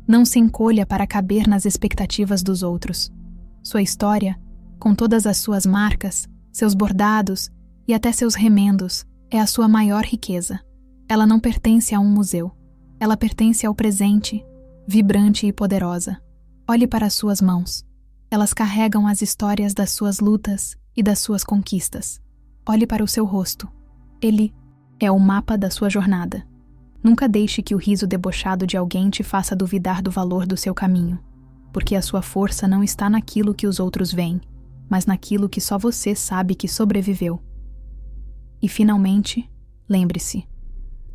Não se encolha para caber nas expectativas dos outros. Sua história, com todas as suas marcas, seus bordados, e até seus remendos é a sua maior riqueza. Ela não pertence a um museu. Ela pertence ao presente, vibrante e poderosa. Olhe para as suas mãos. Elas carregam as histórias das suas lutas e das suas conquistas. Olhe para o seu rosto. Ele é o mapa da sua jornada. Nunca deixe que o riso debochado de alguém te faça duvidar do valor do seu caminho, porque a sua força não está naquilo que os outros veem, mas naquilo que só você sabe que sobreviveu. E finalmente, lembre-se,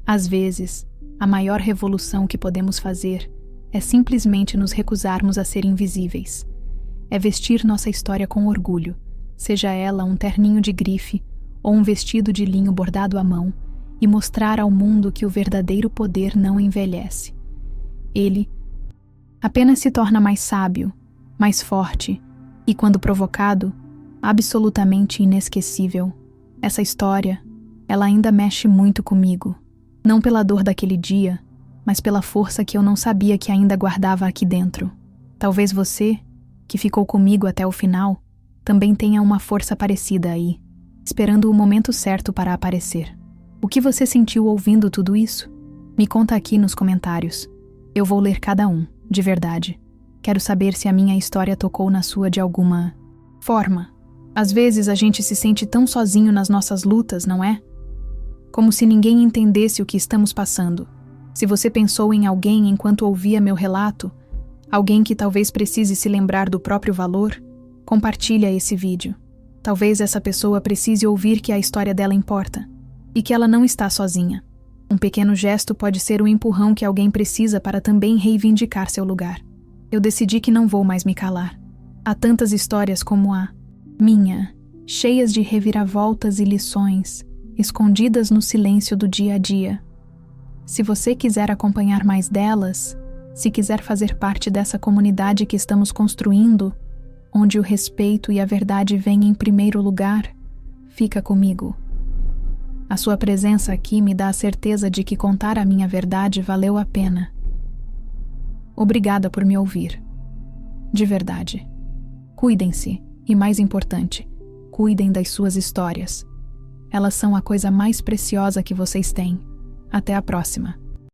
às vezes, a maior revolução que podemos fazer é simplesmente nos recusarmos a ser invisíveis. É vestir nossa história com orgulho, seja ela um terninho de grife ou um vestido de linho bordado à mão, e mostrar ao mundo que o verdadeiro poder não envelhece. Ele apenas se torna mais sábio, mais forte e, quando provocado, absolutamente inesquecível. Essa história, ela ainda mexe muito comigo, não pela dor daquele dia, mas pela força que eu não sabia que ainda guardava aqui dentro. Talvez você, que ficou comigo até o final, também tenha uma força parecida aí, esperando o momento certo para aparecer. O que você sentiu ouvindo tudo isso? Me conta aqui nos comentários. Eu vou ler cada um, de verdade. Quero saber se a minha história tocou na sua de alguma forma. Às vezes a gente se sente tão sozinho nas nossas lutas, não é? Como se ninguém entendesse o que estamos passando. Se você pensou em alguém enquanto ouvia meu relato, alguém que talvez precise se lembrar do próprio valor, compartilha esse vídeo. Talvez essa pessoa precise ouvir que a história dela importa e que ela não está sozinha. Um pequeno gesto pode ser o empurrão que alguém precisa para também reivindicar seu lugar. Eu decidi que não vou mais me calar. Há tantas histórias como a minha, cheias de reviravoltas e lições, escondidas no silêncio do dia a dia. Se você quiser acompanhar mais delas, se quiser fazer parte dessa comunidade que estamos construindo, onde o respeito e a verdade vêm em primeiro lugar, fica comigo. A sua presença aqui me dá a certeza de que contar a minha verdade valeu a pena. Obrigada por me ouvir. De verdade. Cuidem-se e, mais importante, cuidem das suas histórias. Elas são a coisa mais preciosa que vocês têm. Até a próxima.